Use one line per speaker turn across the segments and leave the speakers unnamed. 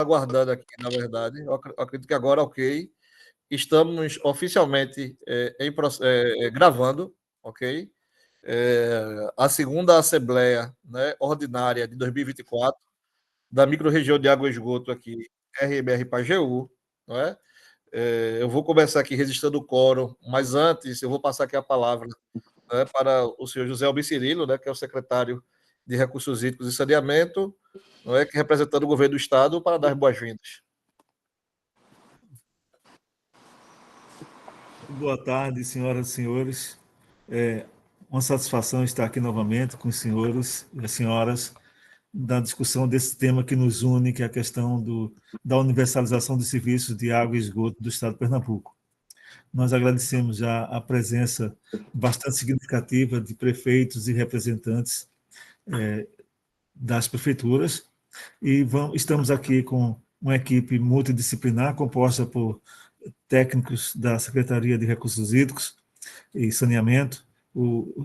aguardando aqui, na verdade. Eu acredito que agora, ok. Estamos oficialmente gravando, ok? A segunda Assembleia, né, Ordinária de 2024 da Microrregião de Água e Esgoto aqui, RMR Pajeú, não é? Eu vou começar aqui registrando o quórum, mas antes eu vou passar aqui a palavra, né, para o senhor José Albi Cirilo, né, que é o secretário de Recursos Hídricos e Saneamento, não é, que representando o governo do Estado, para dar boas-vindas.
Boa tarde, senhoras e senhores. É uma satisfação estar aqui novamente com os senhores e as senhoras na discussão desse tema que nos une, que é a questão da universalização dos serviços de água e esgoto do Estado de Pernambuco. Nós agradecemos já a presença bastante significativa de prefeitos e representantes das prefeituras e estamos aqui com uma equipe multidisciplinar composta por técnicos da Secretaria de Recursos Hídricos e Saneamento,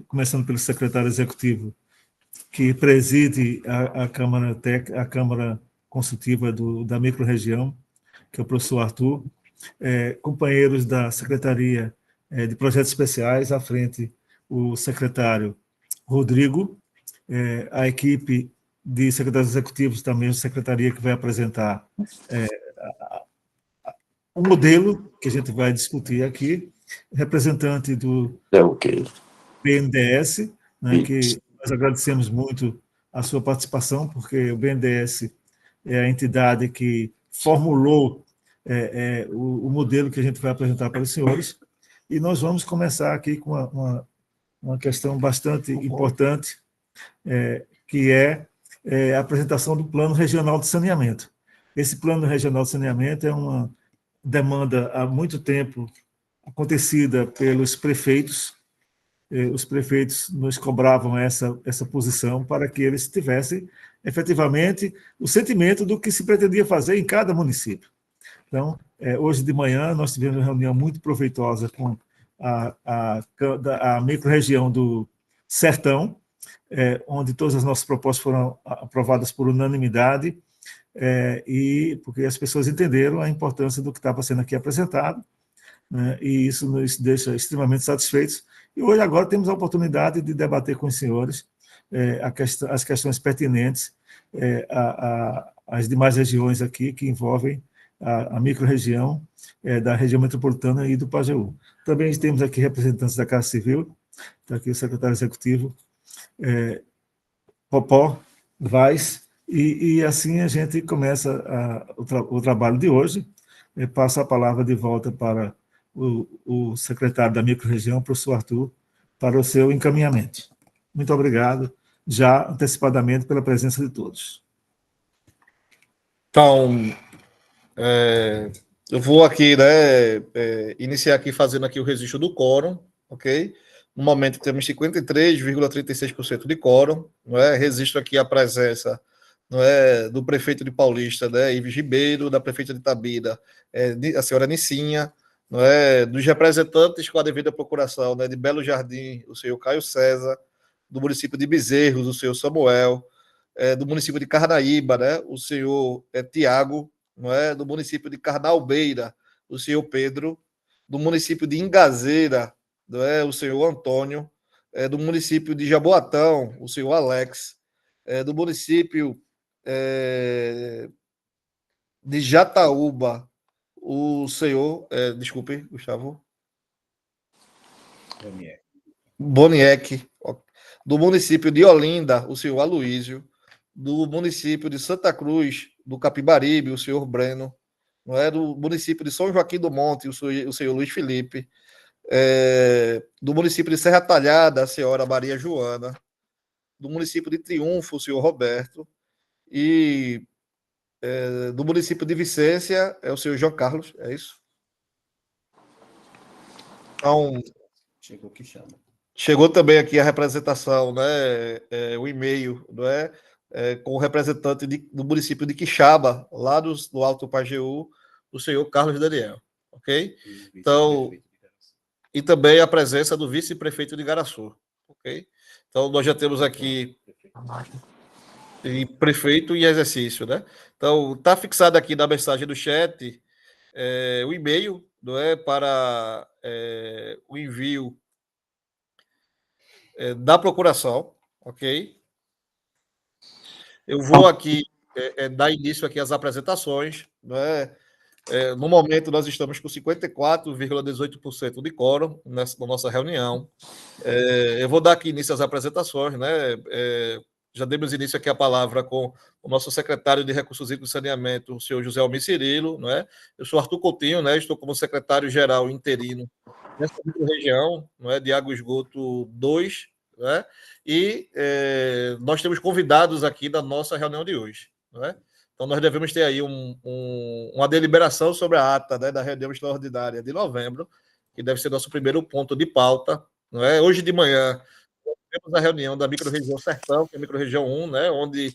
começando pelo secretário executivo, que preside a Câmara Consultiva da Microrregião, que é o professor Arthur, companheiros da Secretaria de Projetos Especiais, à frente o secretário Rodrigo, a equipe de secretários executivos também, a secretaria que vai apresentar o modelo que a gente vai discutir aqui, representante do BNDES, né, que nós agradecemos muito a sua participação, porque o BNDES é a entidade que formulou o modelo que a gente vai apresentar para os senhores, e nós vamos começar aqui com uma questão bastante importante, que é a apresentação do Plano Regional de Saneamento. Esse Plano Regional de Saneamento é uma demanda há muito tempo acontecida pelos prefeitos. Os prefeitos nos cobravam essa posição para que eles tivessem efetivamente o sentimento do que se pretendia fazer em cada município. Então, hoje de manhã nós tivemos uma reunião muito proveitosa com a microrregião do Sertão, onde todas as nossas propostas foram aprovadas por unanimidade, e porque as pessoas entenderam a importância do que estava sendo aqui apresentado, né, e isso nos deixa extremamente satisfeitos. E hoje, agora, temos a oportunidade de debater com os senhores as questões pertinentes às demais regiões aqui, que envolvem a microrregião da região metropolitana e do Pajeú. Também temos aqui representantes da Casa Civil, está aqui o secretário executivo, Popó Vaz, e assim a gente começa o trabalho de hoje. Passo a palavra de volta para o secretário da microrregião, professor Arthur, para o seu encaminhamento. Muito obrigado, já antecipadamente, pela presença de todos.
Então, eu vou aqui, né, iniciar aqui fazendo aqui o registro do quórum, ok? No momento temos 53,36% de quórum, não é? Registro aqui a presença, não é, do prefeito de Paulista, né, Ives Ribeiro, da prefeita de Itabira, a senhora Nicinha, não é, dos representantes com a devida procuração, né, de Belo Jardim, o senhor Caio César, do município de Bezerros, o senhor Samuel, do município de Carnaíba, né, o senhor Tiago, não é, do município de Carnalbeira, o senhor Pedro, do município de Ingazeira, não é, o senhor Antônio, do município de Jaboatão, o senhor Alex, do município de Jataúba, o senhor, desculpe, Gustavo. Boniek. Do município de Olinda, o senhor Aloísio. Do município de Santa Cruz, do Capibaribe, o senhor Breno. Não é? Do município de São Joaquim do Monte, o senhor Luiz Felipe. Do município de Serra Talhada, a senhora Maria Joana. Do município de Triunfo, o senhor Roberto. E do município de Vicência, é o senhor João Carlos, é isso? Então, chegou também aqui a representação, né, o e-mail, não é? Com o representante do município de Quixaba, lá do Alto Pajeú, o senhor Carlos Daniel, ok? Então, e também a presença do vice-prefeito de Igaraçu, ok? Então, nós já temos aqui e prefeito em exercício, né? Então, está fixado aqui na mensagem do chat o e-mail, não é, para o envio da procuração, ok? Eu vou aqui dar início aqui às apresentações, né? No momento, nós estamos com 54,18% de quórum na nossa reunião. Eu vou dar aqui início às apresentações, né? Já demos início aqui a palavra com o nosso secretário de Recursos Hídricos e Saneamento, o senhor José Almir Cirilo, né? Eu sou Arthur Coutinho, né? Estou como secretário-geral interino nessa região, não é? De Água e Esgoto 2, né? E nós temos convidados aqui da nossa reunião de hoje, não é? Então, nós devemos ter aí uma deliberação sobre a ata, né, da reunião extraordinária de novembro, que deve ser nosso primeiro ponto de pauta. Não é? Hoje de manhã, temos a reunião da microrregião Sertão, que é a microrregião 1, né, onde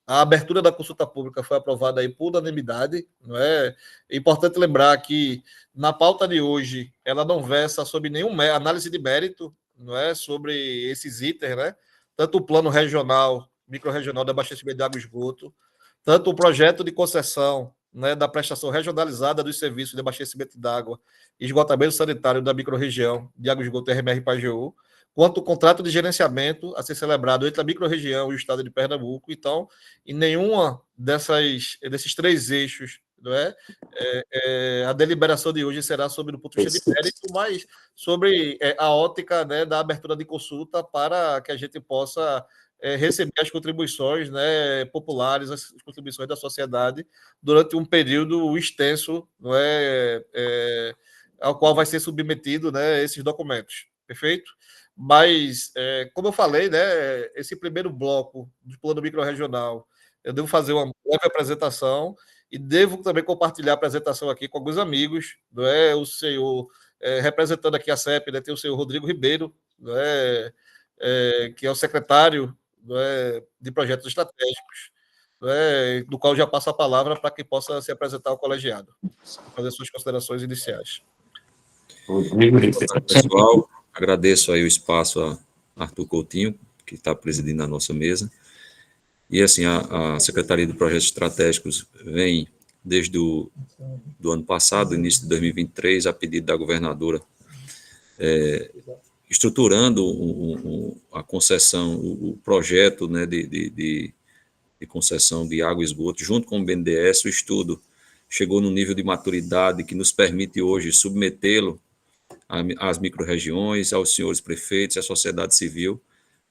a abertura da consulta pública foi aprovada aí por unanimidade. Não é? É importante lembrar que, na pauta de hoje, ela não versa sobre nenhuma análise de mérito, não é, sobre esses itens, né? Tanto o plano regional, microrregional de abastecimento de água e esgoto, tanto o projeto de concessão, né, da prestação regionalizada dos serviços de abastecimento de água e esgotamento sanitário da microrregião de água e esgoto RMR-Pajeú, quanto o contrato de gerenciamento a ser celebrado entre a microrregião e o estado de Pernambuco. Então, em nenhuma desses três eixos, não é? A deliberação de hoje será sobre o ponto de vista de mérito, mas sobre a ótica, né, da abertura de consulta para que a gente possa receber as contribuições, né, populares, as contribuições da sociedade durante um período extenso, não ao qual vai ser submetido, né, esses documentos. Perfeito? Mas, como eu falei, né, esse primeiro bloco do plano microrregional, eu devo fazer uma breve apresentação e devo também compartilhar a apresentação aqui com alguns amigos, não é? O senhor, representando aqui a CEP, né, tem o senhor Rodrigo Ribeiro, não é? Que é o secretário, não é, de projetos estratégicos, não é? Do qual já passo a palavra para que possa se apresentar ao colegiado, fazer suas considerações iniciais.
Boa tarde, pessoal. Agradeço aí o espaço a Arthur Coutinho, que está presidindo a nossa mesa. E, assim, a Secretaria de Projetos Estratégicos vem, desde o ano passado, início de 2023, a pedido da governadora, estruturando a concessão, o projeto, né, de concessão de água e esgoto, junto com o BNDES. O estudo chegou no nível de maturidade que nos permite hoje submetê-lo às microrregiões, aos senhores prefeitos e à sociedade civil.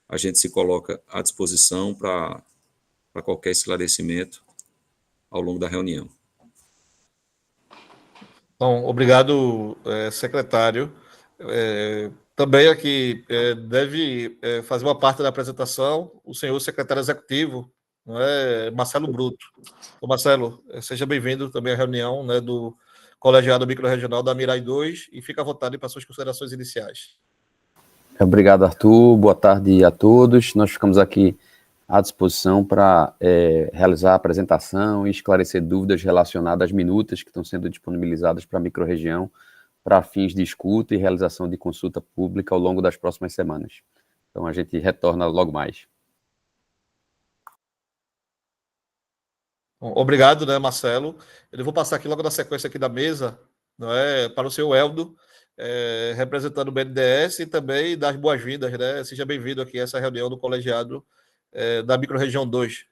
A gente se coloca à disposição para qualquer esclarecimento ao longo da reunião.
Bom, obrigado, secretário. Também aqui deve fazer uma parte da apresentação o senhor secretário executivo, não é, Marcelo Bruto. Então, Marcelo, seja bem-vindo também à reunião, né, do colegiado microrregional da Mirai 2 e fica à vontade para suas considerações iniciais.
Obrigado, Arthur. Boa tarde a todos. Nós ficamos aqui à disposição para realizar a apresentação e esclarecer dúvidas relacionadas às minutas que estão sendo disponibilizadas para a microrregião para fins de escuta e realização de consulta pública ao longo das próximas semanas. Então, a gente retorna logo mais.
Bom, obrigado, né, Marcelo. Eu vou passar aqui logo na sequência aqui da mesa, não é, para o senhor Eldo, representando o BNDES e também dar as boas-vindas, né? Seja bem-vindo aqui a essa reunião do colegiado da microrregião 2.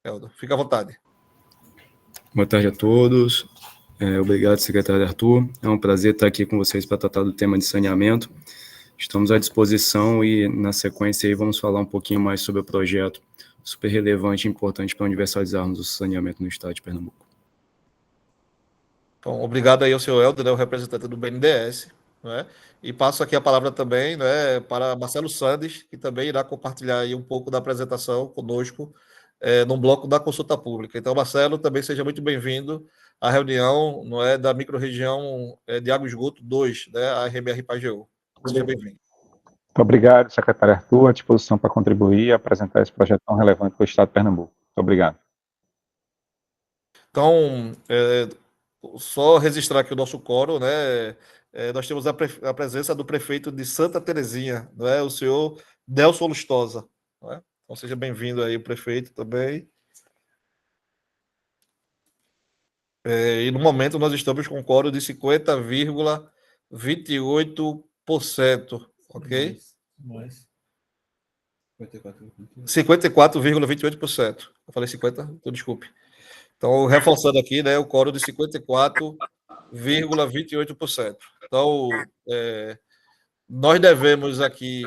Eldo, fica à vontade.
Boa tarde a todos. Obrigado, secretário Arthur. É um prazer estar aqui com vocês para tratar do tema de saneamento. Estamos à disposição e, na sequência, aí vamos falar um pouquinho mais sobre o projeto super relevante e importante para universalizarmos o saneamento no estado de Pernambuco.
Bom, obrigado aí ao senhor Eldo, né, o representante do BNDES, né, e passo aqui a palavra também, né, para Marcelo Sandes, que também irá compartilhar aí um pouco da apresentação conosco no bloco da consulta pública. Então, Marcelo, também seja muito bem-vindo à reunião, não é, da microrregião de Água e Esgoto 2, né, a RMR-Pajeú. Seja bem-vindo.
Muito obrigado, secretário Arthur, à disposição para contribuir e apresentar esse projeto tão relevante para o estado de Pernambuco. Muito obrigado.
Então, só registrar aqui o nosso quórum, né? Nós temos a presença do prefeito de Santa Terezinha, não é? O senhor Nelson Lustosa. Não é? Então, seja bem-vindo aí, o prefeito também. E no momento nós estamos com um quórum de 50,28%, ok?
Mais.
54,28%. Eu falei 50? Então, desculpe. Então, reforçando aqui, né, o quórum de 54,28%. Então, nós devemos aqui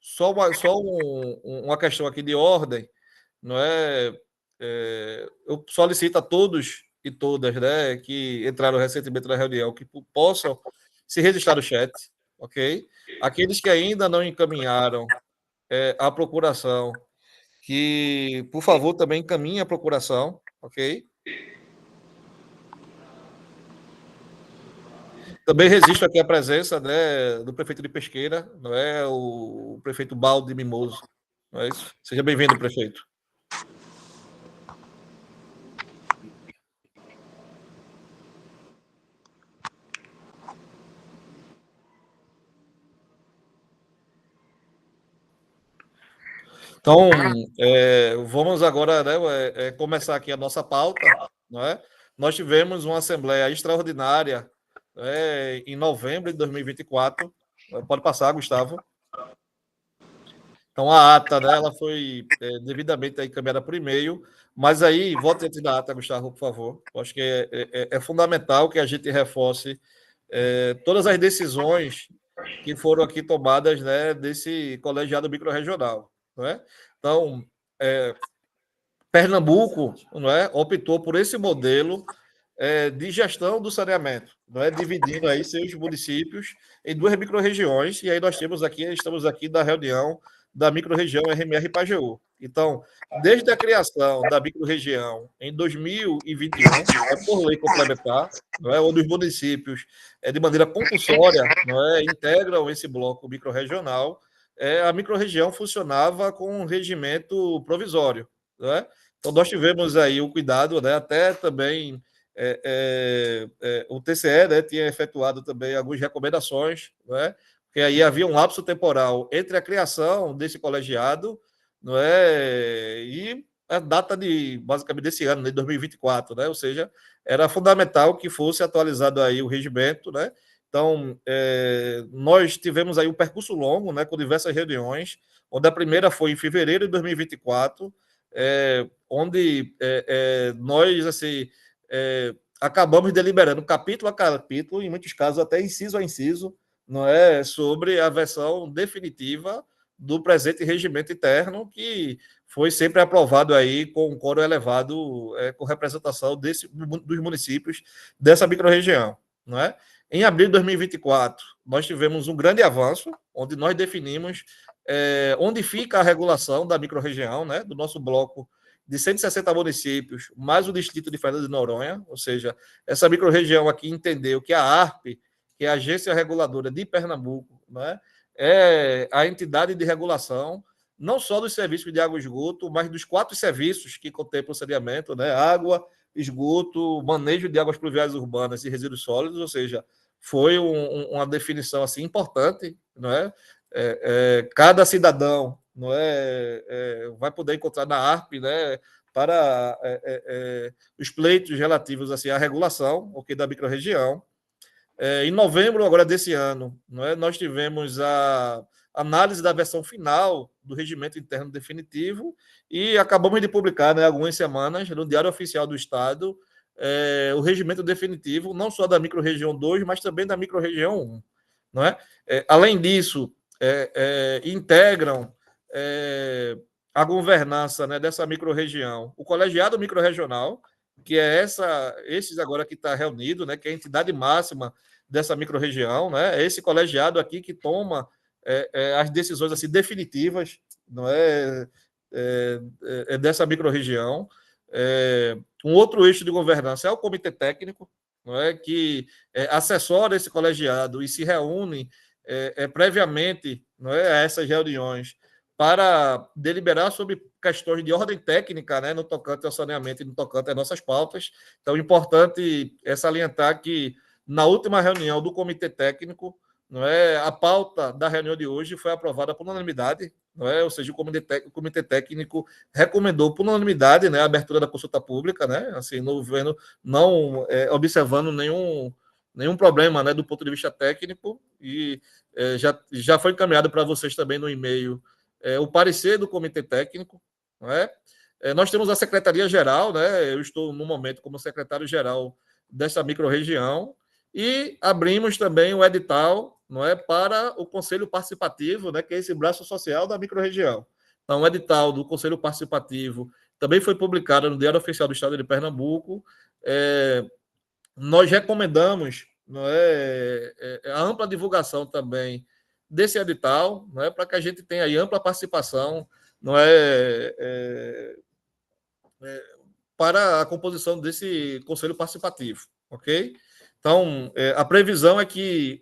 só uma questão aqui de ordem, não é? Eu solicito a todos e todas, né, que entraram recentemente na reunião, que possam se registrar no chat, ok? Aqueles que ainda não encaminharam a procuração, que, por favor, também encaminhem a procuração, ok? Também registro aqui a presença, né, do prefeito de Pesqueira, não é, o prefeito Balde Mimoso, não é isso? Seja bem-vindo, prefeito. Então, vamos agora, né, começar aqui a nossa pauta, não é? Nós tivemos uma assembleia extraordinária em novembro de 2024. Pode passar, Gustavo. Então, a ata, né, ela foi devidamente encaminhada por e-mail, mas aí, volte antes da ata, Gustavo, por favor. Eu acho que é fundamental que a gente reforce todas as decisões que foram aqui tomadas, né, desse colegiado microrregional, não é? Então, Pernambuco, não é, optou por esse modelo de gestão do saneamento, não é, dividindo aí seus municípios em duas microrregiões, e aí nós estamos aqui na reunião da microrregião RMR Pajeú. Então, desde a criação da microrregião em 2021, por lei complementar, não é, onde os municípios, de maneira compulsória, não é, integram esse bloco microrregional, a microrregião funcionava com um regimento provisório, não é? Então, nós tivemos aí o cuidado, né, até também o TCE, né, tinha efetuado também algumas recomendações, né, porque aí havia um lapso temporal entre a criação desse colegiado, não é, e a data basicamente desse ano, de 2024, né, ou seja, era fundamental que fosse atualizado aí o regimento, né. Então, nós tivemos aí um percurso longo, né, com diversas reuniões, onde a primeira foi em fevereiro de 2024, onde nós, assim, acabamos deliberando capítulo a capítulo, em muitos casos até inciso a inciso, não é, sobre a versão definitiva do presente regimento interno, que foi sempre aprovado aí com um quórum elevado, com representação dos municípios dessa microrregião, não é? Em abril de 2024, nós tivemos um grande avanço, onde nós definimos onde fica a regulação da microrregião, né, do nosso bloco de 160 municípios, mais o distrito de Fernando de Noronha, ou seja, essa microrregião aqui entendeu que a ARP, que é a Agência Reguladora de Pernambuco, né, é a entidade de regulação, não só dos serviços de água e esgoto, mas dos 4 serviços que contemplam o saneamento, né, água, esgoto, manejo de águas pluviais urbanas e resíduos sólidos, ou seja, foi uma definição assim importante, não é? Cada cidadão, não vai poder encontrar na ARP, né, para os pleitos relativos assim à regulação, ok, da microrregião. Em novembro agora desse ano, não é, nós tivemos a análise da versão final do regimento interno definitivo e acabamos de publicar, né, algumas semanas no Diário Oficial do Estado o regimento definitivo, não só da microrregião 2, mas também da microrregião 1. Não é? Além disso, integram a governança, né, dessa microrregião o colegiado microrregional, que é esses agora que está reunido, né, que é a entidade máxima dessa microrregião, né, é esse colegiado aqui que toma as decisões assim definitivas, não dessa microrregião. Um outro eixo de governança é o comitê técnico, não é, que assessora esse colegiado e se reúne previamente, não é, a essas reuniões para deliberar sobre questões de ordem técnica, né, no tocante ao saneamento e no tocante às nossas pautas. Então, é importante salientar que na última reunião do comitê técnico, não é, a pauta da reunião de hoje foi aprovada por unanimidade, não é? Ou seja, o comitê técnico recomendou por unanimidade, né, a abertura da consulta pública, né, assim, não observando nenhum problema, né, do ponto de vista técnico, e já foi encaminhado para vocês também no e-mail o parecer do comitê técnico, não é? Nós temos a Secretaria-Geral, né? Eu estou, no momento, como secretário-geral dessa microrregião, e abrimos também o edital, não é, para o Conselho Participativo, né, que é esse braço social da microrregião. Então, o edital do Conselho Participativo também foi publicado no Diário Oficial do Estado de Pernambuco. Nós recomendamos, não a ampla divulgação também desse edital, não é, para que a gente tenha aí ampla participação, não para a composição desse Conselho Participativo, ok? Então, a previsão é que,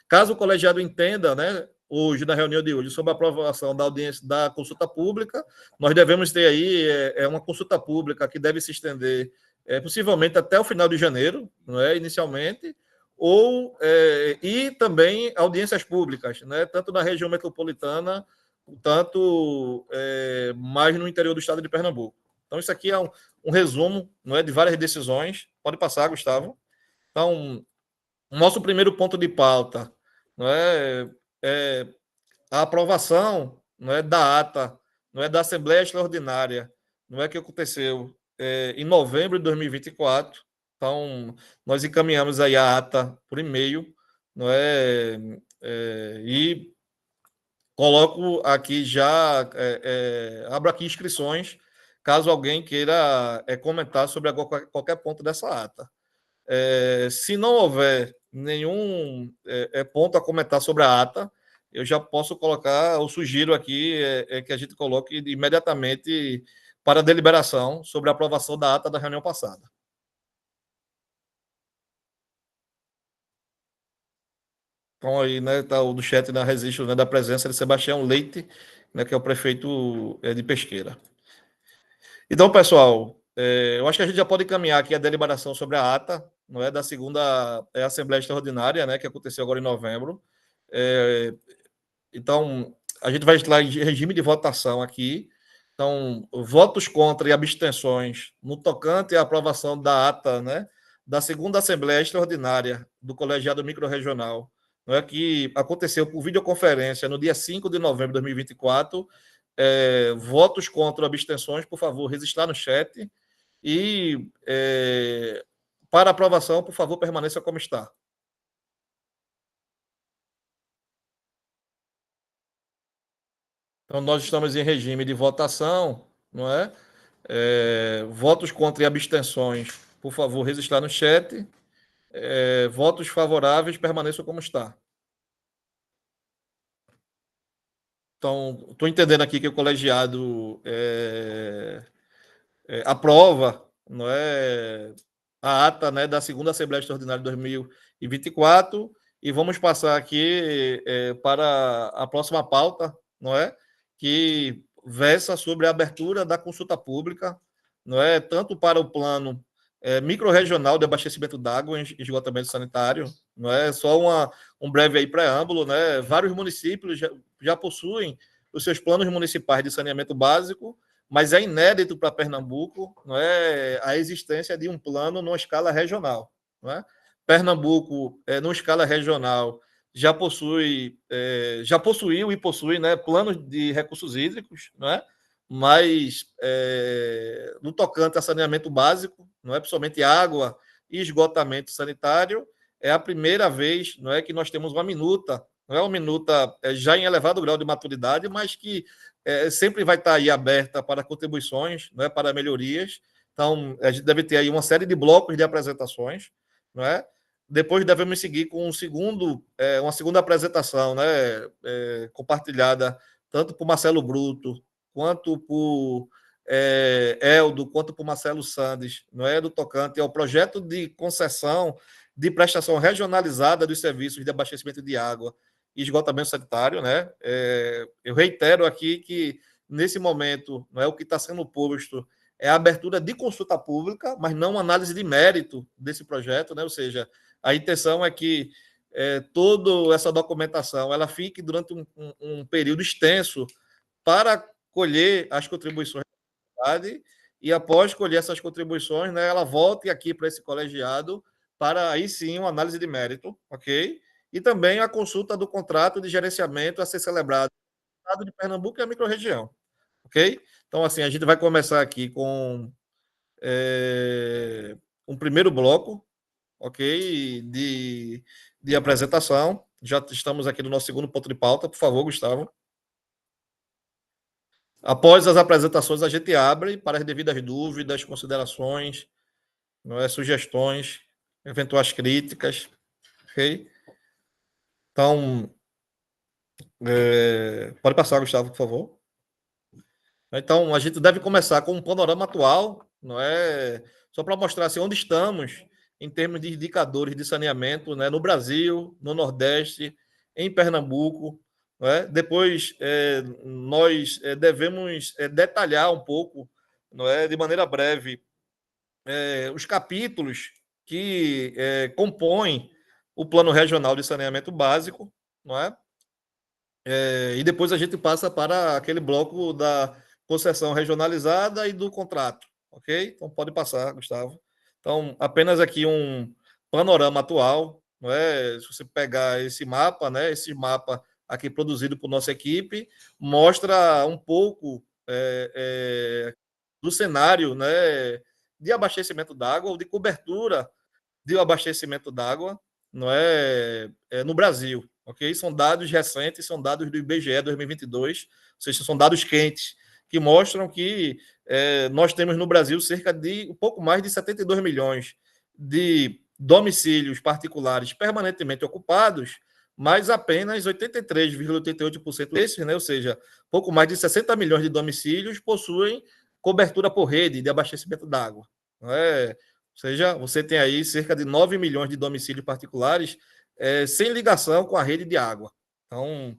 caso o colegiado entenda, né, hoje, na reunião de hoje, sobre a aprovação da audiência da consulta pública, nós devemos ter aí uma consulta pública que deve se estender possivelmente até o final de janeiro, não é, inicialmente, e também audiências públicas, né, tanto na região metropolitana, tanto mais no interior do estado de Pernambuco. Então, isso aqui é um resumo, não é, de várias decisões. Pode passar, Gustavo. Então, o nosso primeiro ponto de pauta, não é a aprovação, não é, da ata, não é, da Assembleia Extraordinária, não é, que aconteceu em novembro de 2024. Então, nós encaminhamos aí a ata por e-mail, não é, e coloco aqui já, abro aqui inscrições, caso alguém queira comentar sobre qualquer ponto dessa ata. Se não houver nenhum ponto a comentar sobre a ata, eu já posso colocar, eu sugiro aqui que a gente coloque imediatamente para deliberação sobre a aprovação da ata da reunião passada. Então, aí, né, tá o do chat na registro, né, da presença de Sebastião Leite, né, que é o prefeito de Pesqueira. Então, pessoal, eu acho que a gente já pode encaminhar aqui a deliberação sobre a ata, não é, da segunda Assembleia Extraordinária, né, que aconteceu agora em novembro. Então, a gente vai estar em regime de votação aqui. Então, votos contra e abstenções no tocante à aprovação da ata, né, da segunda Assembleia Extraordinária do Colegiado Microrregional, não é, que aconteceu por videoconferência no dia 5 de novembro de 2024. Votos contra abstenções, por favor, registrar no chat. E para aprovação, por favor, permaneça como está. Então, nós estamos em regime de votação, não é? Votos contra e abstenções, por favor, registrar no chat. Votos favoráveis, permaneçam como está. Então, estou entendendo aqui que o colegiado aprova, não é, a ata, né, da segunda Assembleia Extraordinária de 2024, e vamos passar aqui para a próxima pauta, não é, que versa sobre a abertura da consulta pública, não é, tanto para o plano microrregional de abastecimento d'água e esgotamento sanitário, não é, só um breve aí preâmbulo, né, vários municípios já possuem os seus planos municipais de saneamento básico, mas é inédito para Pernambuco, não é, a existência de um plano numa escala regional, não é? Pernambuco, numa escala regional, já possuiu e possui, né, planos de recursos hídricos, não é? Mas no tocante a saneamento básico, não é, principalmente água e esgotamento sanitário, é a primeira vez, não é, que nós temos uma minuta, não é uma minuta já em elevado grau de maturidade, mas que sempre vai estar aí aberta para contribuições, não é, para melhorias. Então, a gente deve ter aí uma série de blocos de apresentações, não é? Depois devemos seguir com uma segunda apresentação, né, compartilhada tanto por Marcelo Bruto, quanto por Eldo, quanto por Marcelo Sandes, não é, do tocante ao projeto de concessão de prestação regionalizada dos serviços de abastecimento de água e esgotamento sanitário, né? Eu reitero aqui que, nesse momento, não é, o que está sendo posto é a abertura de consulta pública, mas não uma análise de mérito desse projeto, né? Ou seja, a intenção é que toda essa documentação ela fique durante um período extenso para colher as contribuições da cidade, e após colher essas contribuições, né, ela volte aqui para esse colegiado para aí sim uma análise de mérito, ok? E também a consulta do contrato de gerenciamento a ser celebrado no estado de Pernambuco e a microrregião, ok? Então, assim, a gente vai começar aqui com um primeiro bloco, ok? De apresentação. Já estamos aqui no nosso segundo ponto de pauta. Por favor, Gustavo. Após as apresentações, a gente abre para as devidas dúvidas, considerações, sugestões, eventuais críticas, ok? Então, pode passar, Gustavo, por favor. Então, a gente deve começar com um panorama atual, não é? Só para mostrar assim, onde estamos em termos de indicadores de saneamento, né, no Brasil, no Nordeste, em Pernambuco. Não é? Depois, nós devemos detalhar um pouco, não é, de maneira breve, os capítulos que compõem o Plano Regional de Saneamento Básico, não é? E depois a gente passa para aquele bloco da concessão regionalizada e do contrato, ok? Então pode passar, Gustavo. Então, apenas aqui um panorama atual, não é? Se você pegar esse mapa, né? Esse mapa aqui produzido por nossa equipe, mostra um pouco do cenário, né? De abastecimento d'água ou de cobertura de abastecimento d'água, não no Brasil, ok? São dados recentes, são dados do IBGE 2022, ou seja, são dados quentes, que mostram que nós temos no Brasil cerca de um pouco mais de 72 milhões de domicílios particulares permanentemente ocupados, mas apenas 83,88% desses, né? Ou seja, pouco mais de 60 milhões de domicílios possuem cobertura por rede de abastecimento d'água. Não é? Ou seja, você tem aí cerca de 9 milhões de domicílios particulares sem ligação com a rede de água. Então,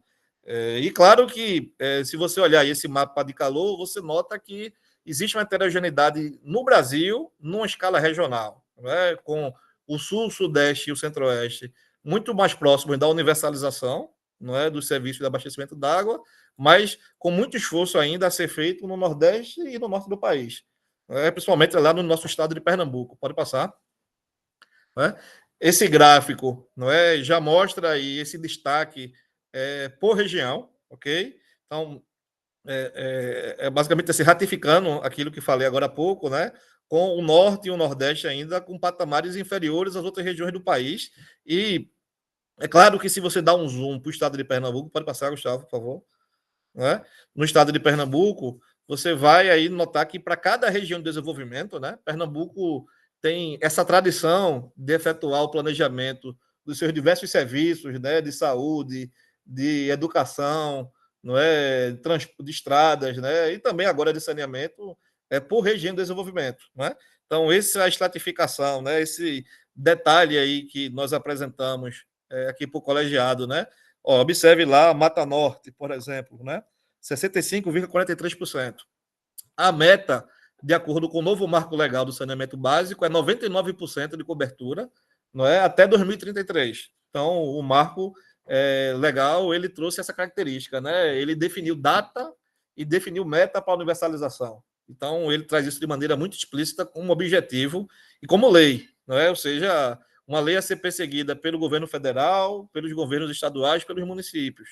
e claro que se você olhar esse mapa de calor, você nota que existe uma heterogeneidade no Brasil, numa escala regional, né, com o Sul, o Sudeste e o Centro-Oeste muito mais próximos da universalização, não é, dos serviços de abastecimento d'água, mas com muito esforço ainda a ser feito no Nordeste e no Norte do país. Principalmente lá no nosso estado de Pernambuco. Pode passar. Esse gráfico já mostra aí esse destaque por região, ok? Então, basicamente assim, ratificando aquilo que falei agora há pouco, né? Com o Norte e o Nordeste ainda com patamares inferiores às outras regiões do país. E é claro que se você dá um zoom para o estado de Pernambuco, pode passar, Gustavo, por favor. Né? No estado de Pernambuco, você vai aí notar que para cada região de desenvolvimento, né, Pernambuco tem essa tradição de efetuar o planejamento dos seus diversos serviços, né, de saúde, de educação, não é, de estradas, né, e também agora de saneamento por região de desenvolvimento, né? Então essa é a estratificação, né, esse detalhe aí que nós apresentamos aqui para o colegiado, né? Observe lá a Mata Norte, por exemplo, né? 65,43%. A meta, de acordo com o novo marco legal do saneamento básico, é 99% de cobertura, não é, até 2033. Então, o marco legal, ele trouxe essa característica, né? Ele definiu data e definiu meta para a universalização. Então, ele traz isso de maneira muito explícita como objetivo e como lei, não é? Ou seja, uma lei a ser perseguida pelo governo federal, pelos governos estaduais, pelos municípios.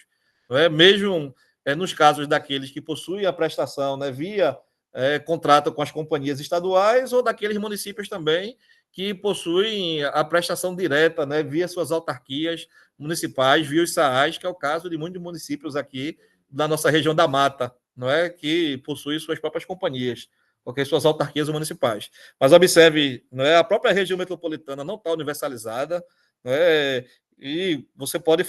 Não é? Mesmo nos casos daqueles que possuem a prestação, né, via contrato com as companhias estaduais, ou daqueles municípios também que possuem a prestação direta, né, via suas autarquias municipais, via os SAAs, que é o caso de muitos municípios aqui da nossa região da Mata, não é, que possuem suas próprias companhias, porque suas autarquias municipais. Mas observe, não é, a própria região metropolitana não está universalizada, não é, e você pode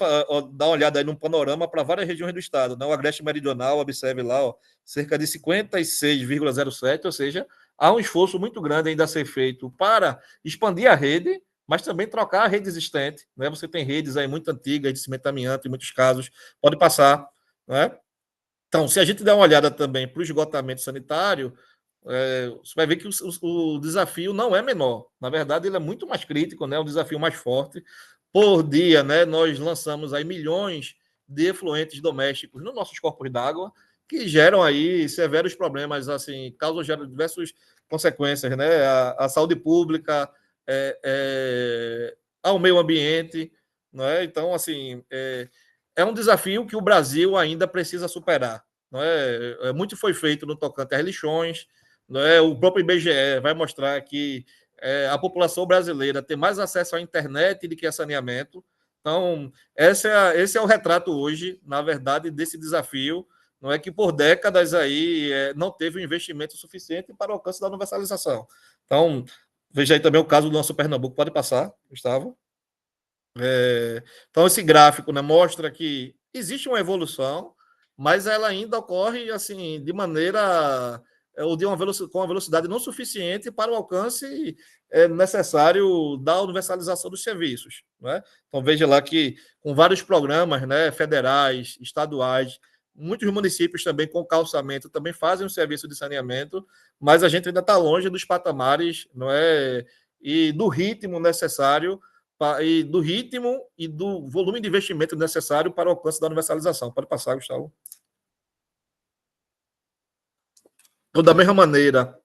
dar uma olhada aí num panorama para várias regiões do estado, né? O Agreste Meridional, observe lá, cerca de 56,07, ou seja, há um esforço muito grande ainda a ser feito para expandir a rede, mas também trocar a rede existente, né? Você tem redes aí muito antigas de cimento amianto, em muitos casos, pode passar, né? Então, se a gente der uma olhada também para o esgotamento sanitário, você vai ver que o desafio não é menor. Na verdade, ele é muito mais crítico, né? Um desafio mais forte, por dia, né, nós lançamos aí milhões de efluentes domésticos nos nossos corpos d'água, que geram aí severos problemas, assim, geram diversas consequências, né, à saúde pública, ao meio ambiente, né? Então, assim, é um desafio que o Brasil ainda precisa superar, não é? Muito foi feito no tocante às lixões, não é? O próprio IBGE vai mostrar que a população brasileira tem mais acesso à internet do que a saneamento. Então, esse é o retrato hoje, na verdade, desse desafio, não é, que por décadas aí não teve um investimento suficiente para o alcance da universalização. Então, veja aí também o caso do nosso Pernambuco. Pode passar, Gustavo. Então, esse gráfico, né, mostra que existe uma evolução, mas ela ainda ocorre assim de maneira ou com uma velocidade não suficiente para o alcance necessário da universalização dos serviços, né? Então, veja lá que com vários programas, né, federais, estaduais, muitos municípios também com calçamento também fazem um serviço de saneamento, mas a gente ainda está longe dos patamares, não é, e do ritmo necessário e do ritmo e do volume de investimento necessário para o alcance da universalização. Pode passar, Gustavo. Então, da mesma maneira,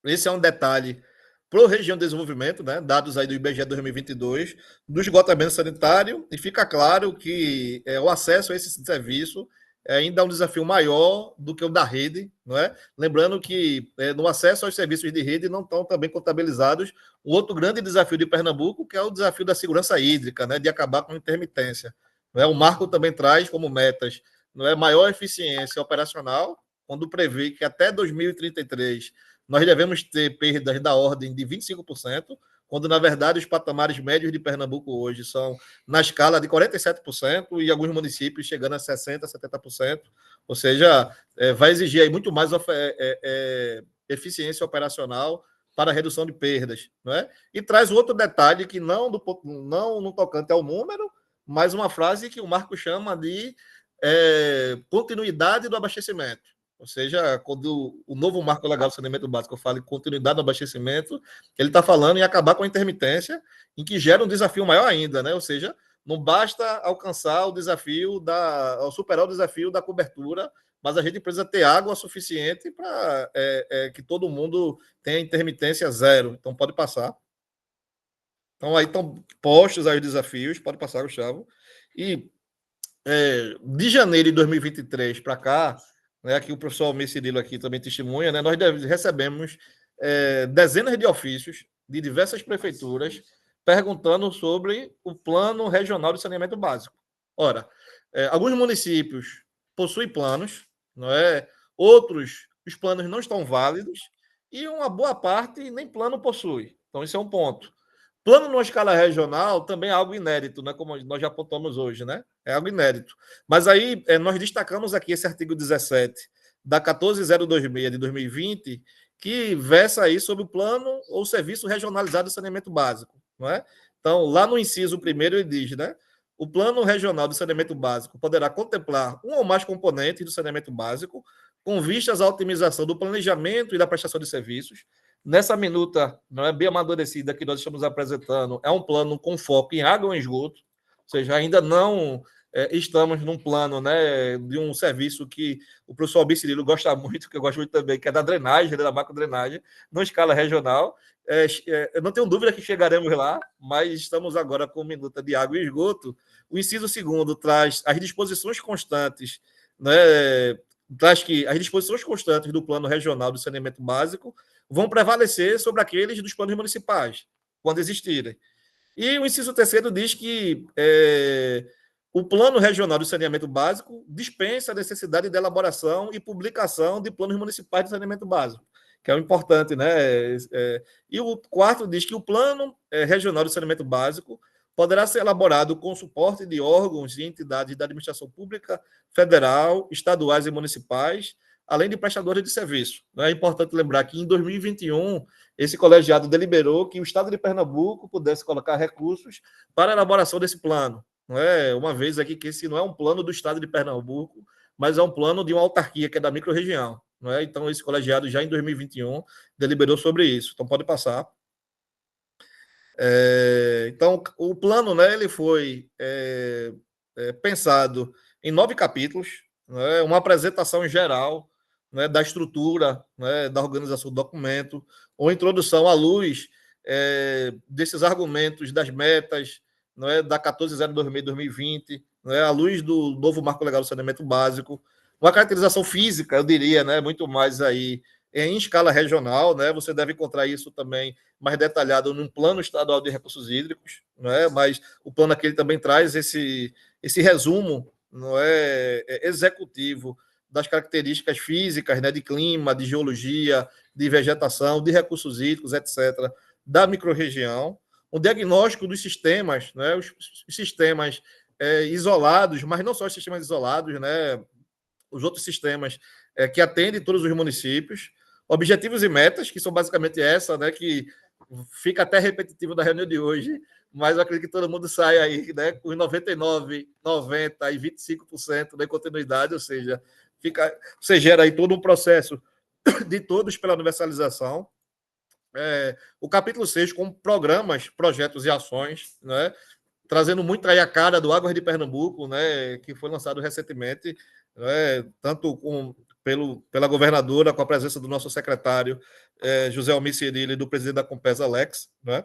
esse é um detalhe para a região de desenvolvimento, né? Dados aí do IBGE 2022, do esgotamento sanitário, e fica claro que o acesso a esse serviço ainda é um desafio maior do que o da rede, não é? Lembrando que no acesso aos serviços de rede não estão também contabilizados um outro grande desafio de Pernambuco, que é o desafio da segurança hídrica, né? De acabar com a intermitência. Não é? O marco também traz como metas, não é, maior eficiência operacional, quando prevê que até 2033 nós devemos ter perdas da ordem de 25%, quando, na verdade, os patamares médios de Pernambuco hoje são na escala de 47% e alguns municípios chegando a 60%, 70%. Ou seja, vai exigir aí muito mais eficiência operacional para a redução de perdas. Não é? E traz outro detalhe que não no tocante ao número, mas uma frase que o Marco chama de continuidade do abastecimento. Ou seja, quando o novo marco legal do saneamento básico fala em continuidade do abastecimento, ele está falando em acabar com a intermitência, em que gera um desafio maior ainda, né? Ou seja, não basta alcançar o desafio superar o desafio da cobertura, mas a gente precisa ter água suficiente para que todo mundo tenha intermitência zero. Então, pode passar. Então, aí estão postos aí os desafios, pode passar, Gustavo. E de janeiro de 2023 para cá, né, aqui o professor Almir Cirilo aqui também testemunha, né, nós recebemos dezenas de ofícios de diversas prefeituras perguntando sobre o Plano Regional de Saneamento Básico. Ora, alguns municípios possuem planos, não é? Outros, os planos não estão válidos e uma boa parte nem plano possui. Então, isso é um ponto. Plano numa escala regional também é algo inédito, né? Como nós já apontamos hoje, né? É algo inédito. Mas aí nós destacamos aqui esse artigo 17 da 14026 de 2020, que versa aí sobre o plano ou serviço regionalizado de saneamento básico, não é? Então, lá no inciso 1º ele diz, né? O plano regional de saneamento básico poderá contemplar um ou mais componentes do saneamento básico com vistas à otimização do planejamento e da prestação de serviços. Nessa minuta, não é bem amadurecida que nós estamos apresentando, é um plano com foco em água e esgoto, ou seja, ainda não estamos num plano, né, de um serviço que o professor Almir Cirilo gosta muito, que eu gosto muito também, que é da drenagem, da macrodrenagem, numa escala regional. Eu não tenho dúvida que chegaremos lá, mas estamos agora com minuta de água e esgoto. O inciso 2º traz as disposições constantes, né, traz que as disposições constantes do Plano Regional de Saneamento Básico vão prevalecer sobre aqueles dos planos municipais, quando existirem. E o inciso 3º diz que o Plano Regional de Saneamento Básico dispensa a necessidade de elaboração e publicação de planos municipais de saneamento básico, que é o importante, né? E o 4º diz que o Plano Regional de Saneamento Básico poderá ser elaborado com suporte de órgãos e entidades da administração pública federal, estaduais e municipais, além de prestadores de serviço. É importante lembrar que em 2021, esse colegiado deliberou que o Estado de Pernambuco pudesse colocar recursos para a elaboração desse plano. Não é? Uma vez aqui que esse não é um plano do Estado de Pernambuco, mas é um plano de uma autarquia, que é da microrregião. Não é? Então, esse colegiado já em 2021 deliberou sobre isso. Então, pode passar. Então, o plano, né, ele foi pensado em 9 capítulos, né, uma apresentação geral, né, da estrutura, né, da organização do documento, uma introdução à luz desses argumentos das metas, né, da 14.026/2020, né, à luz do novo Marco Legal do Saneamento Básico, uma caracterização física, eu diria, né, muito mais aí em escala regional, né, você deve encontrar isso também mais detalhado num plano estadual de recursos hídricos, né, mas o plano aqui também traz esse resumo, não é, executivo das características físicas, né, de clima, de geologia, de vegetação, de recursos hídricos, etc., da microrregião, um diagnóstico dos sistemas, né, os sistemas isolados, mas não só os sistemas isolados, né, os outros sistemas que atendem todos os municípios, objetivos e metas, que são basicamente essa, né, que fica até repetitivo da reunião de hoje, mas eu acredito que todo mundo sai aí, né, com 99, 90 e 25% da continuidade, ou seja, você gera aí todo um processo de todos pela universalização. O capítulo 6 com programas, projetos e ações, né, trazendo muito aí a cara do Águas de Pernambuco, né, que foi lançado recentemente, né, tanto pela governadora, com a presença do nosso secretário José Almir Cirilli e do presidente da Compesa, Alex, né,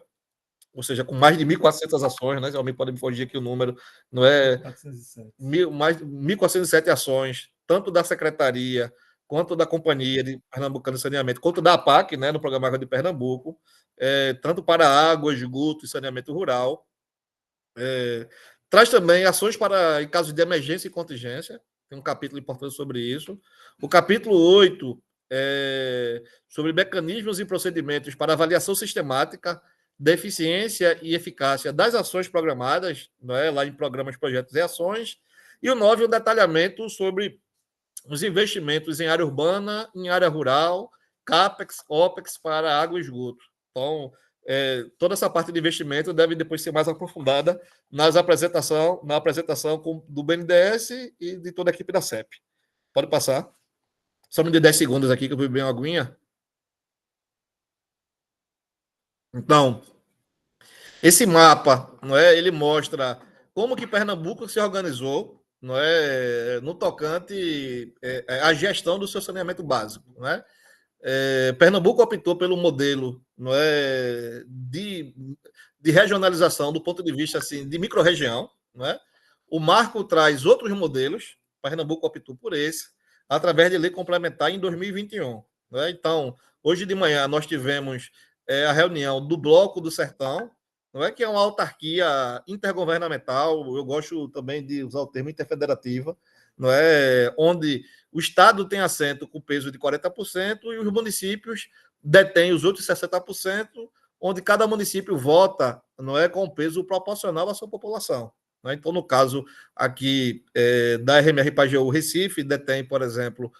ou seja, com mais de 1.400 ações, né, Almir pode me corrigir aqui o número, não é?
407.
Mais de 1.407 ações, tanto da secretaria, quanto da Companhia de Pernambucano de Saneamento, quanto da APAC, né, no Programa Água de Pernambuco, tanto para água, esgoto e saneamento rural. Traz também ações para em caso de emergência e contingência, tem um capítulo importante sobre isso. O capítulo 8 sobre mecanismos e procedimentos para avaliação sistemática da eficiência e eficácia das ações programadas, né, lá em programas, projetos e ações. E o 9, um detalhamento sobre os investimentos em área urbana, em área rural, CAPEX, OPEX para água e esgoto. Então, toda essa parte de investimento deve depois ser mais aprofundada na apresentação do BNDES e de toda a equipe da CEP. Pode passar. Só me dê 10 segundos aqui que eu vou beber uma aguinha. Então, esse mapa, não é, ele mostra como que Pernambuco se organizou, não é, no tocante à gestão do seu saneamento básico, não é? Pernambuco optou pelo modelo, não é, de regionalização do ponto de vista assim de microrregião, não é? O marco traz outros modelos, Pernambuco optou por esse, através de lei complementar em 2021, não é? Então, hoje de manhã nós tivemos a reunião do Bloco do Sertão, não é, que é uma autarquia intergovernamental, eu gosto também de usar o termo interfederativa, não é, onde o Estado tem assento com peso de 40% e os municípios detêm os outros 60%, onde cada município vota, não é, com peso proporcional à sua população. Não é? Então, no caso aqui da RMR Pajeú, Recife detém, por exemplo,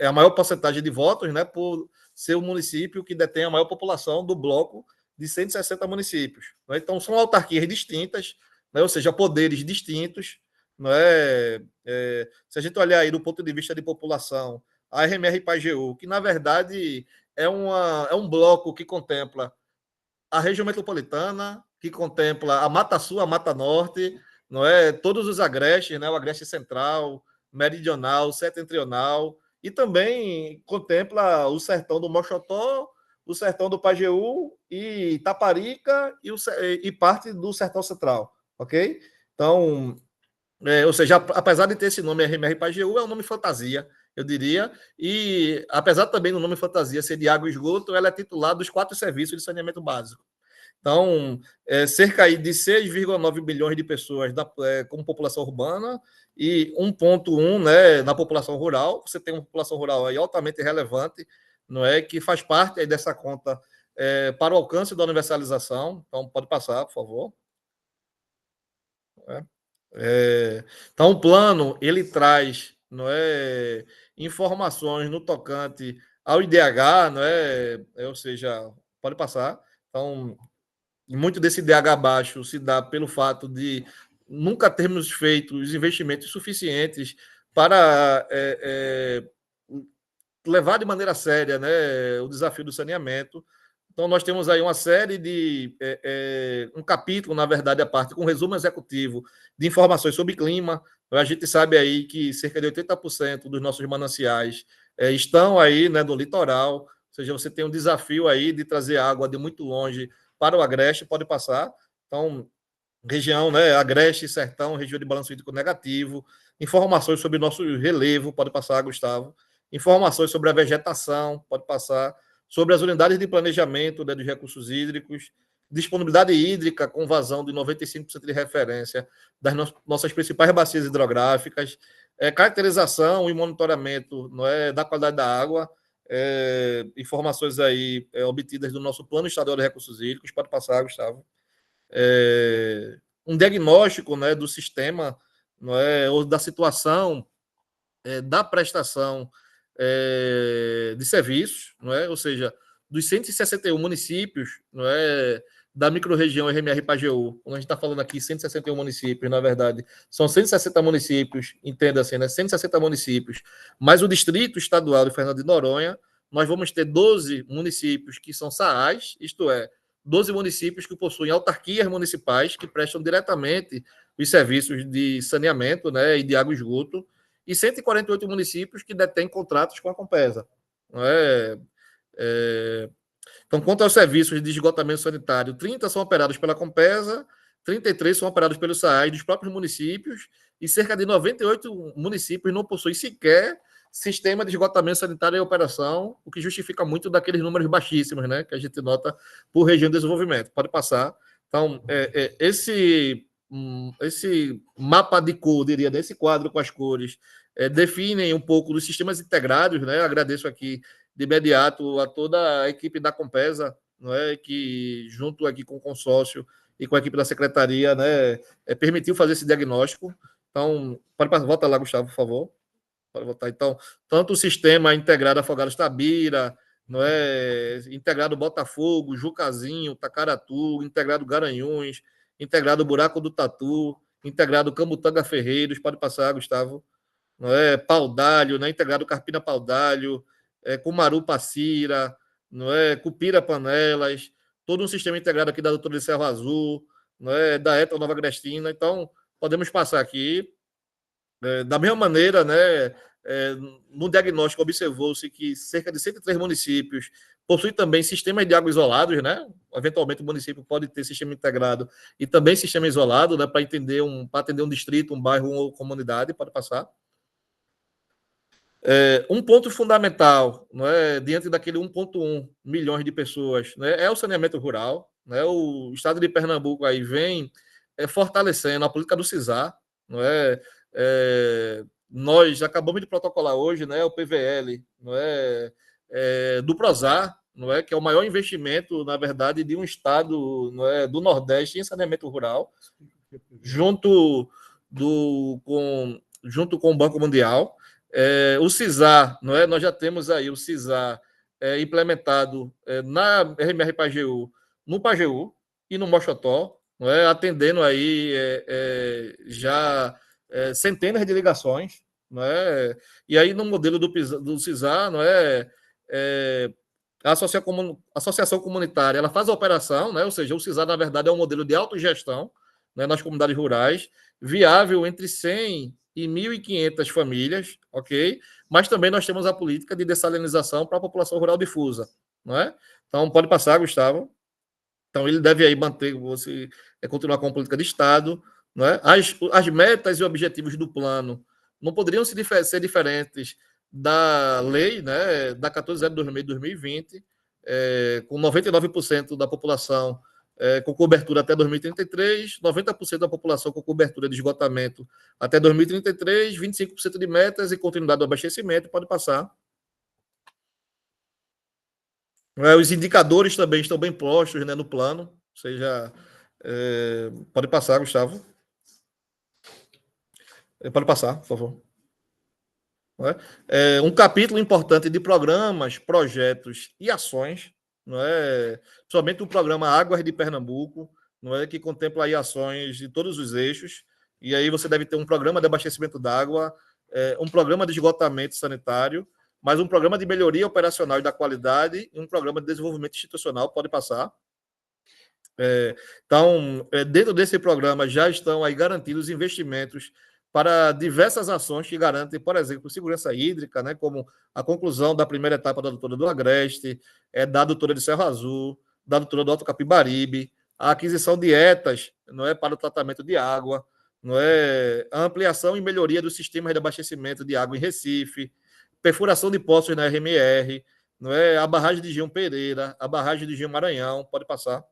a maior porcentagem de votos, né, por ser o município que detém a maior população do bloco de 160 municípios. Né? Então, são autarquias distintas, né, ou seja, poderes distintos. Não é, se a gente olhar aí do ponto de vista de população, a RMR Pajeú, que na verdade é um bloco que contempla a região metropolitana, que contempla a Mata Sul, a Mata Norte, não é, todos os agrestes, né, o agreste central, meridional, setentrional, e também contempla o sertão do Moxotó, o sertão do Pajeú e Itaparica e parte do sertão central, ok? Então, ou seja, apesar de ter esse nome RMR Pajeú, é um nome fantasia, eu diria, e apesar também do nome fantasia ser de água e esgoto, ela é titular dos 4 serviços de saneamento básico. Então, cerca aí de 6,9 bilhões de pessoas como população urbana e 1,1, né, na população rural. Você tem uma população rural aí altamente relevante, não é, que faz parte aí dessa conta para o alcance da universalização. Então, pode passar, por favor. Então, o plano ele traz, não é, informações no tocante ao IDH, não é, ou seja, pode passar. Então, muito desse IDH baixo se dá pelo fato de nunca termos feito os investimentos suficientes para levar de maneira séria, né, o desafio do saneamento. Então, nós temos aí uma série de... um capítulo, na verdade, a parte com resumo executivo de informações sobre clima. A gente sabe aí que cerca de 80% dos nossos mananciais estão aí, né, no litoral, ou seja, você tem um desafio aí de trazer água de muito longe para o Agreste, pode passar. Então, região, né, Agreste, Sertão, região de balanço hídrico negativo, informações sobre nosso relevo, pode passar, Gustavo, informações sobre a vegetação, pode passar, sobre as unidades de planejamento, né, dos recursos hídricos, disponibilidade hídrica com vazão de 95% de referência das nossas principais bacias hidrográficas, caracterização e monitoramento, não é, da qualidade da água, informações aí obtidas do nosso Plano Estadual de Recursos Hídricos, pode passar, Gustavo. Um diagnóstico, né, do sistema, não é, ou da situação da prestação de serviços, não é? Ou seja, dos 161 municípios, não é, da microrregião RMR Pajeú, quando a gente está falando aqui 161 municípios, na verdade, são 160 municípios, entenda-se, né, 160 municípios, mais o Distrito Estadual de Fernando de Noronha, nós vamos ter 12 municípios que são SAAs, isto é, 12 municípios que possuem autarquias municipais que prestam diretamente os serviços de saneamento, né, e de água e esgoto, e 148 municípios que detêm contratos com a Compesa. Não é? Então, quanto aos serviços de esgotamento sanitário, 30 são operados pela Compesa, 33 são operados pelos SAAs dos próprios municípios, e cerca de 98 municípios não possuem sequer sistema de esgotamento sanitário em operação, o que justifica muito daqueles números baixíssimos, né, que a gente nota por região de desenvolvimento. Pode passar. Então, esse mapa de cor, diria, desse quadro com as cores, definem um pouco dos sistemas integrados, né? Agradeço aqui de imediato a toda a equipe da Compesa, não é, que junto aqui com o consórcio e com a equipe da secretaria, né, permitiu fazer esse diagnóstico. Então, volta lá, Gustavo, por favor. Pode voltar. Então, tanto o sistema integrado Afogados Tabira, não é, integrado Botafogo, Jucazinho, Tacaratu, integrado Garanhuns, integrado Buraco do Tatu, integrado Camutanga Ferreiros, pode passar, Gustavo, não é, Paudalho, né, integrado Carpina Paudalho, Cumaru Passira, não é, Cupira Panelas, todo um sistema integrado aqui da Doutora de Serra Azul, não é, da ETA Nova Agrestina. Então, podemos passar aqui. Da mesma maneira, né, no diagnóstico observou-se que cerca de 103 municípios possuem também sistemas de água isolados, né? Eventualmente o município pode ter sistema integrado e também sistema isolado, né, para atender um distrito, um bairro ou comunidade, pode passar. Um ponto fundamental, não é, diante daquele 1,1 milhões de pessoas, né, é o saneamento rural, né? O estado de Pernambuco aí vem fortalecendo a política do CISAR, não é? Nós acabamos de protocolar hoje, né, o PVL, não é, do Prosar, não é, que é o maior investimento, na verdade, de um estado, não é, do Nordeste em saneamento rural, junto com o Banco Mundial. O CISAR, não é, nós já temos aí o CISAR implementado na RMR Pajeú, no Pajeú e no Mochotó, não é, atendendo aí já centenas de ligações, não é? E aí no modelo do CISAR, não é, a associação comunitária, ela faz a operação, né? Ou seja, o CISAR na verdade é um modelo de autogestão, né, nas comunidades rurais, viável entre 100 e 1.500 famílias, ok? Mas também nós temos a política de dessalinização para a população rural difusa, não é? Então pode passar, Gustavo. Então ele deve aí continuar com a política de Estado, não é? As metas e objetivos do plano não poderiam ser diferentes da lei, né, da 14.026 de 2020, com 99% da população com cobertura até 2033, 90% da população com cobertura de esgotamento até 2033, 25% de metas e continuidade do abastecimento, pode passar. Os indicadores também estão bem postos, né, no plano, ou seja, pode passar, Gustavo. Pode passar, por favor. Um capítulo importante de programas, projetos e ações, não é? Principalmente o programa Águas de Pernambuco, não é, que contempla aí ações de todos os eixos, e aí você deve ter um programa de abastecimento d'água, um programa de esgotamento sanitário, mas um programa de melhoria operacional e da qualidade e um programa de desenvolvimento institucional, pode passar. Então, dentro desse programa já estão aí garantidos investimentos para diversas ações que garantem, por exemplo, segurança hídrica, né, como a conclusão da primeira etapa da adutora do Agreste, da adutora de Serra Azul, da adutora do Alto Capibaribe, a aquisição de ETAs, não é, para o tratamento de água, não é, a ampliação e melhoria dos sistemas de abastecimento de água em Recife, perfuração de poços na RMR, não é, a barragem de Gil Pereira, a barragem de Gil Maranhão, pode passar.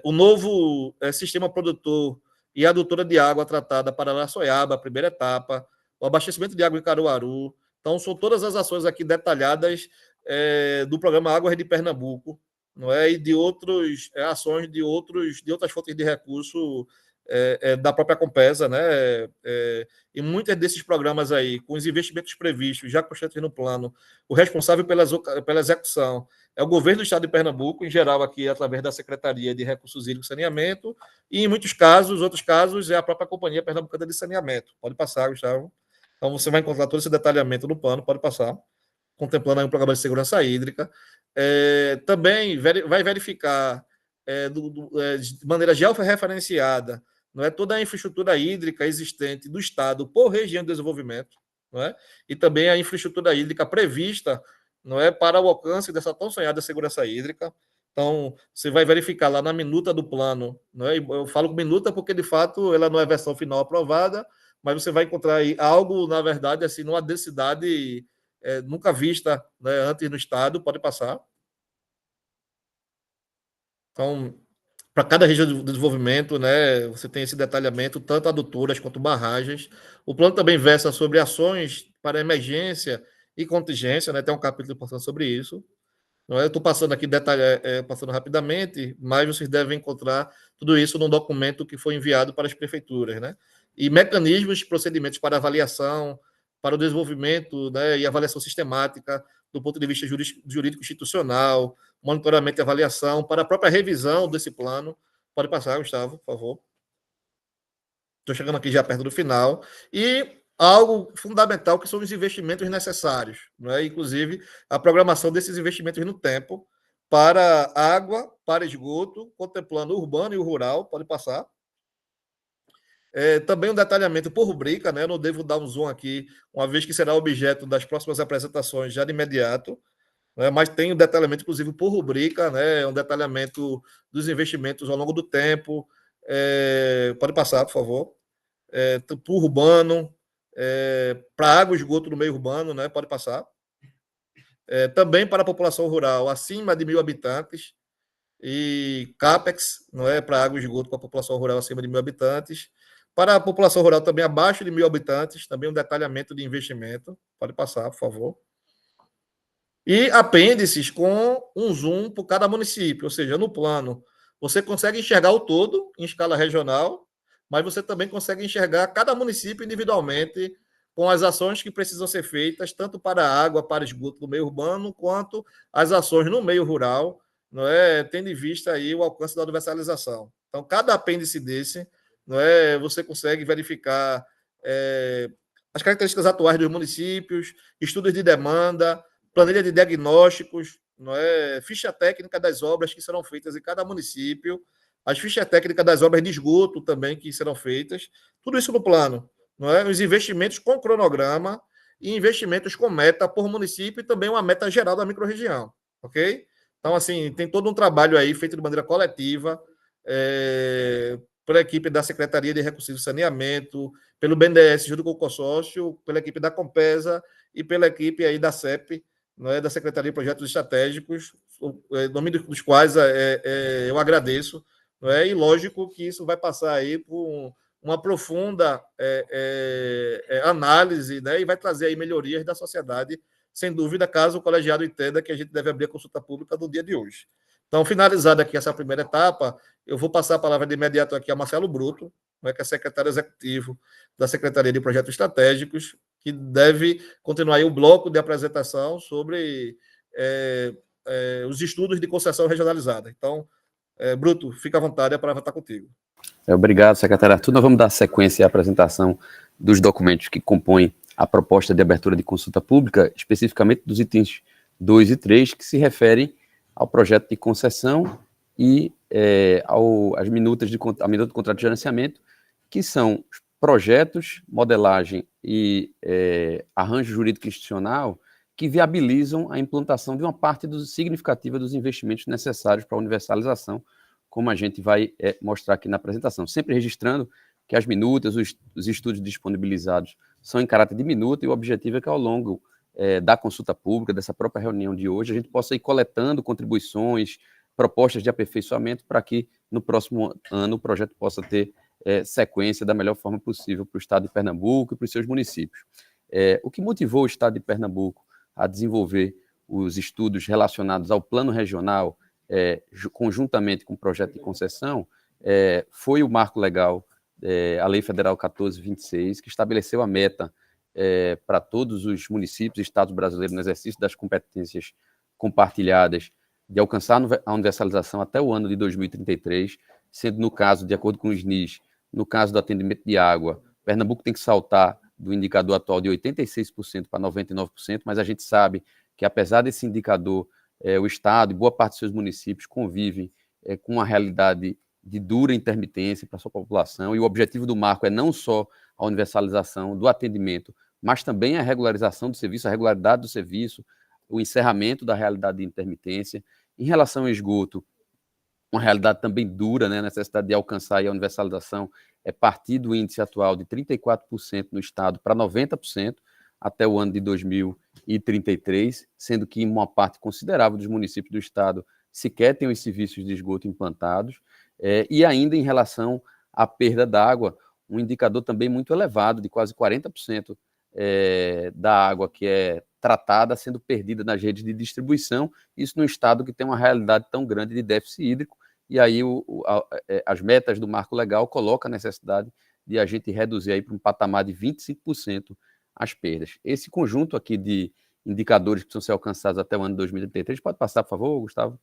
O novo sistema produtor e adutora de água tratada para Araçoiaba, a primeira etapa, o abastecimento de água em Caruaru. Então, são todas as ações aqui detalhadas do programa Água de Pernambuco, não é? E de outras ações de outras fontes de recurso da própria Compesa, né? E muitos desses programas aí, com os investimentos previstos, já constantes no plano, o responsável pela execução é o governo do estado de Pernambuco, em geral aqui através da Secretaria de Recursos Hídricos e Saneamento, e em muitos casos, outros casos, é a própria Companhia Pernambucana de Saneamento. Pode passar, Gustavo. Então você vai encontrar todo esse detalhamento no plano, pode passar, contemplando aí um programa de segurança hídrica. Também vai verificar de maneira georreferenciada, não é, toda a infraestrutura hídrica existente do estado por região de desenvolvimento, não é? E também a infraestrutura hídrica prevista, não é, para o alcance dessa tão sonhada segurança hídrica. Então, você vai verificar lá na minuta do plano, não é? Eu falo minuta porque, de fato, ela não é a versão final aprovada, mas você vai encontrar aí algo, na verdade, assim, numa densidade nunca vista, né, antes no estado, pode passar. Então, para cada região de desenvolvimento, né, você tem esse detalhamento, tanto adutoras quanto barragens. O plano também versa sobre ações para emergência e contingência, né, tem um capítulo importante sobre isso. Eu estou passando aqui passando rapidamente, mas vocês devem encontrar tudo isso num documento que foi enviado para as prefeituras, né? E mecanismos, procedimentos para avaliação, para o desenvolvimento, né, e avaliação sistemática do ponto de vista jurídico institucional, monitoramento e avaliação, para a própria revisão desse plano. Pode passar, Gustavo, por favor. Estou chegando aqui já perto do final. E algo fundamental, que são os investimentos necessários, né? Inclusive a programação desses investimentos no tempo para água, para esgoto, contemplando o urbano e o rural. Pode passar. Também um detalhamento por rubrica, né? Eu não devo dar um zoom aqui, uma vez que será objeto das próximas apresentações já de imediato, né? Mas tem um detalhamento, inclusive, por rubrica, né? Um detalhamento dos investimentos ao longo do tempo. Pode passar, por favor. Por urbano, para água e esgoto no meio urbano, né? Pode passar. Também para a população rural acima de 1.000 habitantes e CAPEX, não é, para água e esgoto para a população rural acima de 1.000 habitantes. Para a população rural também abaixo de 1.000 habitantes, também um detalhamento de investimento. Pode passar, por favor. E apêndices com um zoom por cada município, ou seja, no plano. Você consegue enxergar o todo em escala regional, mas você também consegue enxergar cada município individualmente com as ações que precisam ser feitas, tanto para a água, para esgoto no meio urbano, quanto as ações no meio rural, não é, tendo em vista aí o alcance da universalização. Então, cada apêndice desse, não é, você consegue verificar as características atuais dos municípios, estudos de demanda, planilha de diagnósticos, não é, ficha técnica das obras que serão feitas em cada município, as fichas técnicas das obras de esgoto também que serão feitas, tudo isso no plano, não é? Os investimentos com cronograma e investimentos com meta por município e também uma meta geral da microrregião, ok? Então, assim, tem todo um trabalho aí feito de maneira coletiva, pela equipe da Secretaria de Recursos e Saneamento, pelo BNDES junto com o consórcio, pela equipe da Compesa e pela equipe aí da CEP, não é, da Secretaria de Projetos Estratégicos, em nome dos quais eu agradeço, não é? E lógico que isso vai passar aí por uma profunda análise, né? E vai trazer aí melhorias da sociedade, sem dúvida, caso o colegiado entenda que a gente deve abrir a consulta pública no dia de hoje. Então, finalizada aqui essa primeira etapa, eu vou passar a palavra de imediato aqui a Marcelo Bruto, né, que é secretário executivo da Secretaria de Projetos Estratégicos, que deve continuar aí o bloco de apresentação sobre os estudos de concessão regionalizada. Então, Bruto, fica à vontade, a palavra está contigo.
Obrigado, secretário Arthur. Nós vamos dar sequência à apresentação dos documentos que compõem a proposta de abertura de consulta pública, especificamente dos itens 2 e 3, que se referem ao projeto de concessão e a minuta de contrato de gerenciamento, que são projetos, modelagem e arranjo jurídico institucional que viabilizam a implantação de uma parte significativa dos investimentos necessários para a universalização, como a gente vai mostrar aqui na apresentação, sempre registrando que as minutas, os estudos disponibilizados são em caráter de minuta, e o objetivo é que ao longo da consulta pública, dessa própria reunião de hoje, a gente possa ir coletando contribuições, propostas de aperfeiçoamento, para que no próximo ano o projeto possa ter sequência da melhor forma possível para o Estado de Pernambuco e para os seus municípios. O que motivou o Estado de Pernambuco a desenvolver os estudos relacionados ao plano regional, conjuntamente com o projeto de concessão, foi o marco legal, a Lei Federal 1426, que estabeleceu a meta para todos os municípios e estados brasileiros no exercício das competências compartilhadas de alcançar a universalização até o ano de 2033, sendo no caso, de acordo com o SNIS, no caso do atendimento de água, Pernambuco tem que saltar do indicador atual de 86% para 99%, mas a gente sabe que, apesar desse indicador, o Estado e boa parte dos seus municípios convivem com uma realidade de dura intermitência para a sua população, e o objetivo do marco é não só a universalização do atendimento, mas também a regularização do serviço, a regularidade do serviço, o encerramento da realidade de intermitência. Em relação ao esgoto, uma realidade também dura, né? A necessidade de alcançar a universalização é partir do índice atual de 34% no Estado para 90% até o ano de 2033, sendo que uma parte considerável dos municípios do Estado sequer tem os serviços de esgoto implantados, e ainda em relação à perda d'água, um indicador também muito elevado, de quase 40% da água que é tratada sendo perdida nas redes de distribuição, isso num estado que tem uma realidade tão grande de déficit hídrico, e aí as metas do marco legal colocam a necessidade de a gente reduzir aí para um patamar de 25% as perdas. Esse conjunto aqui de indicadores que precisam ser alcançados até o ano de 2033, pode passar, por favor, Gustavo,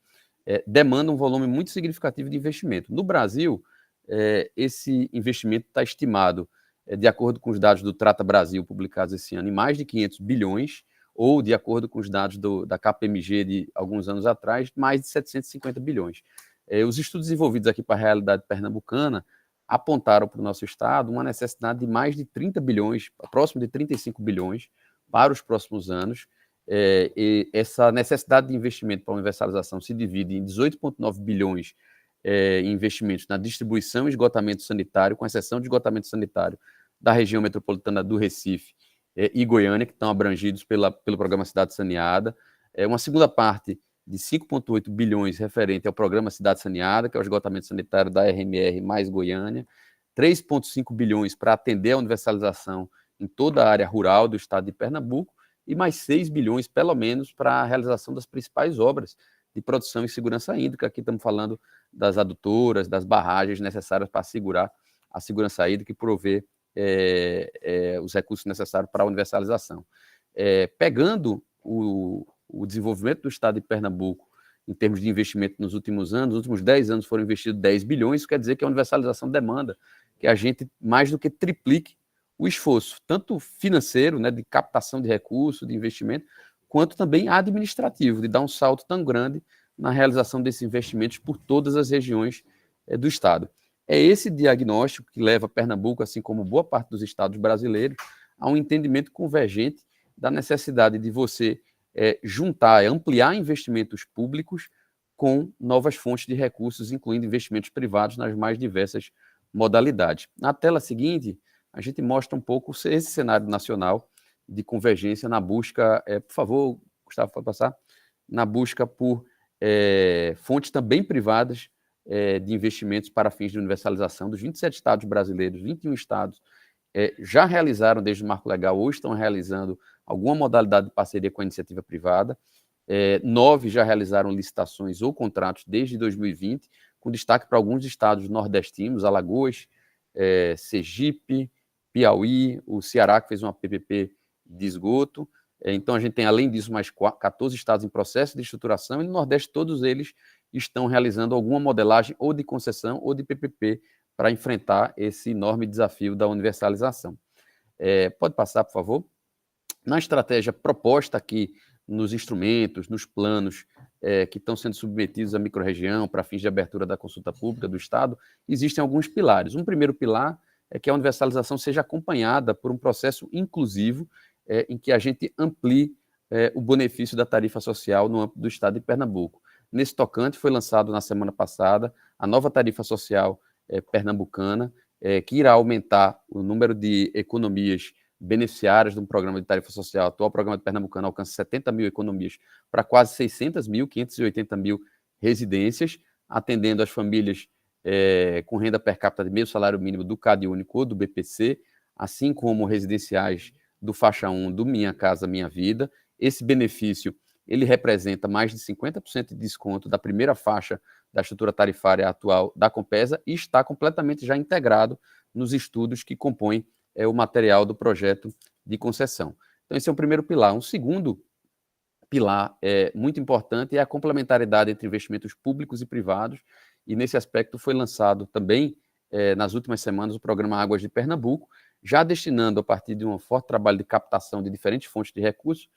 demanda um volume muito significativo de investimento. No Brasil, esse investimento está estimado, de acordo com os dados do Trata Brasil publicados esse ano, em mais de 500 bilhões, ou, de acordo com os dados da KPMG de alguns anos atrás, mais de 750 bilhões. Os estudos desenvolvidos aqui para a realidade pernambucana apontaram para o nosso estado uma necessidade de mais de 30 bilhões, próximo de 35 bilhões, para os próximos anos. E essa necessidade de investimento para a universalização se divide em 18,9 bilhões em investimentos na distribuição e esgotamento sanitário, com exceção de esgotamento sanitário da região metropolitana do Recife e Goiânia, que estão abrangidos pelo programa Cidade Saneada. Uma segunda parte de 5,8 bilhões referente ao programa Cidade Saneada, que é o esgotamento sanitário da RMR mais Goiânia, 3,5 bilhões para atender a universalização em toda a área rural do estado de Pernambuco, e mais 6 bilhões, pelo menos, para a realização das principais obras de produção e segurança hídrica. Aqui estamos falando das adutoras, das barragens necessárias para assegurar a segurança hídrica e prover os recursos necessários para a universalização. Pegando o desenvolvimento do estado de Pernambuco em termos de investimento nos últimos anos, nos últimos 10 anos foram investidos 10 bilhões, isso quer dizer que a universalização demanda que a gente mais do que triplique o esforço, tanto financeiro, né, de captação de recursos, de investimento, quanto também administrativo, de dar um salto tão grande na realização desses investimentos por todas as regiões do estado. É esse diagnóstico que leva Pernambuco, assim como boa parte dos estados brasileiros, a um entendimento convergente da necessidade de você juntar, ampliar investimentos públicos com novas fontes de recursos, incluindo investimentos privados nas mais diversas modalidades. Na tela seguinte, a gente mostra um pouco esse cenário nacional de convergência na busca, por favor, Gustavo, pode passar, na busca por fontes também privadas de investimentos para fins de universalização dos 27 estados brasileiros. 21 estados já realizaram, desde o marco legal, ou estão realizando alguma modalidade de parceria com a iniciativa privada. 9 já realizaram licitações ou contratos desde 2020, com destaque para alguns estados nordestinos, Alagoas, Sergipe, Piauí, o Ceará, que fez uma PPP de esgoto. Então, a gente tem, além disso, mais 14 estados em processo de estruturação, e no Nordeste todos eles estão realizando alguma modelagem ou de concessão ou de PPP para enfrentar esse enorme desafio da universalização. Pode passar, por favor? na estratégia proposta aqui, nos instrumentos, nos planos que estão sendo submetidos à microrregião para fins de abertura da consulta pública do Estado, existem alguns pilares. Um primeiro pilar é que a universalização seja acompanhada por um processo inclusivo em que a gente amplie o benefício da tarifa social no âmbito do Estado de Pernambuco. Nesse tocante, foi lançado na semana passada a nova tarifa social pernambucana, que irá aumentar o número de economias beneficiárias de um programa de tarifa social. O atual programa de Pernambucano alcança 70 mil economias para quase 600 mil, 580 mil residências, atendendo as famílias com renda per capita de meio salário mínimo do CadÚnico ou do BPC, assim como residenciais do faixa 1 do Minha Casa Minha Vida. Esse benefício ele representa mais de 50% de desconto da primeira faixa da estrutura tarifária atual da Compesa e está completamente já integrado nos estudos que compõem o material do projeto de concessão. Então, esse é o primeiro pilar. Um segundo pilar muito importante é a complementariedade entre investimentos públicos e privados, e nesse aspecto foi lançado também, nas últimas semanas, o programa Águas de Pernambuco, já destinando, a partir de um forte trabalho de captação de diferentes fontes de recursos,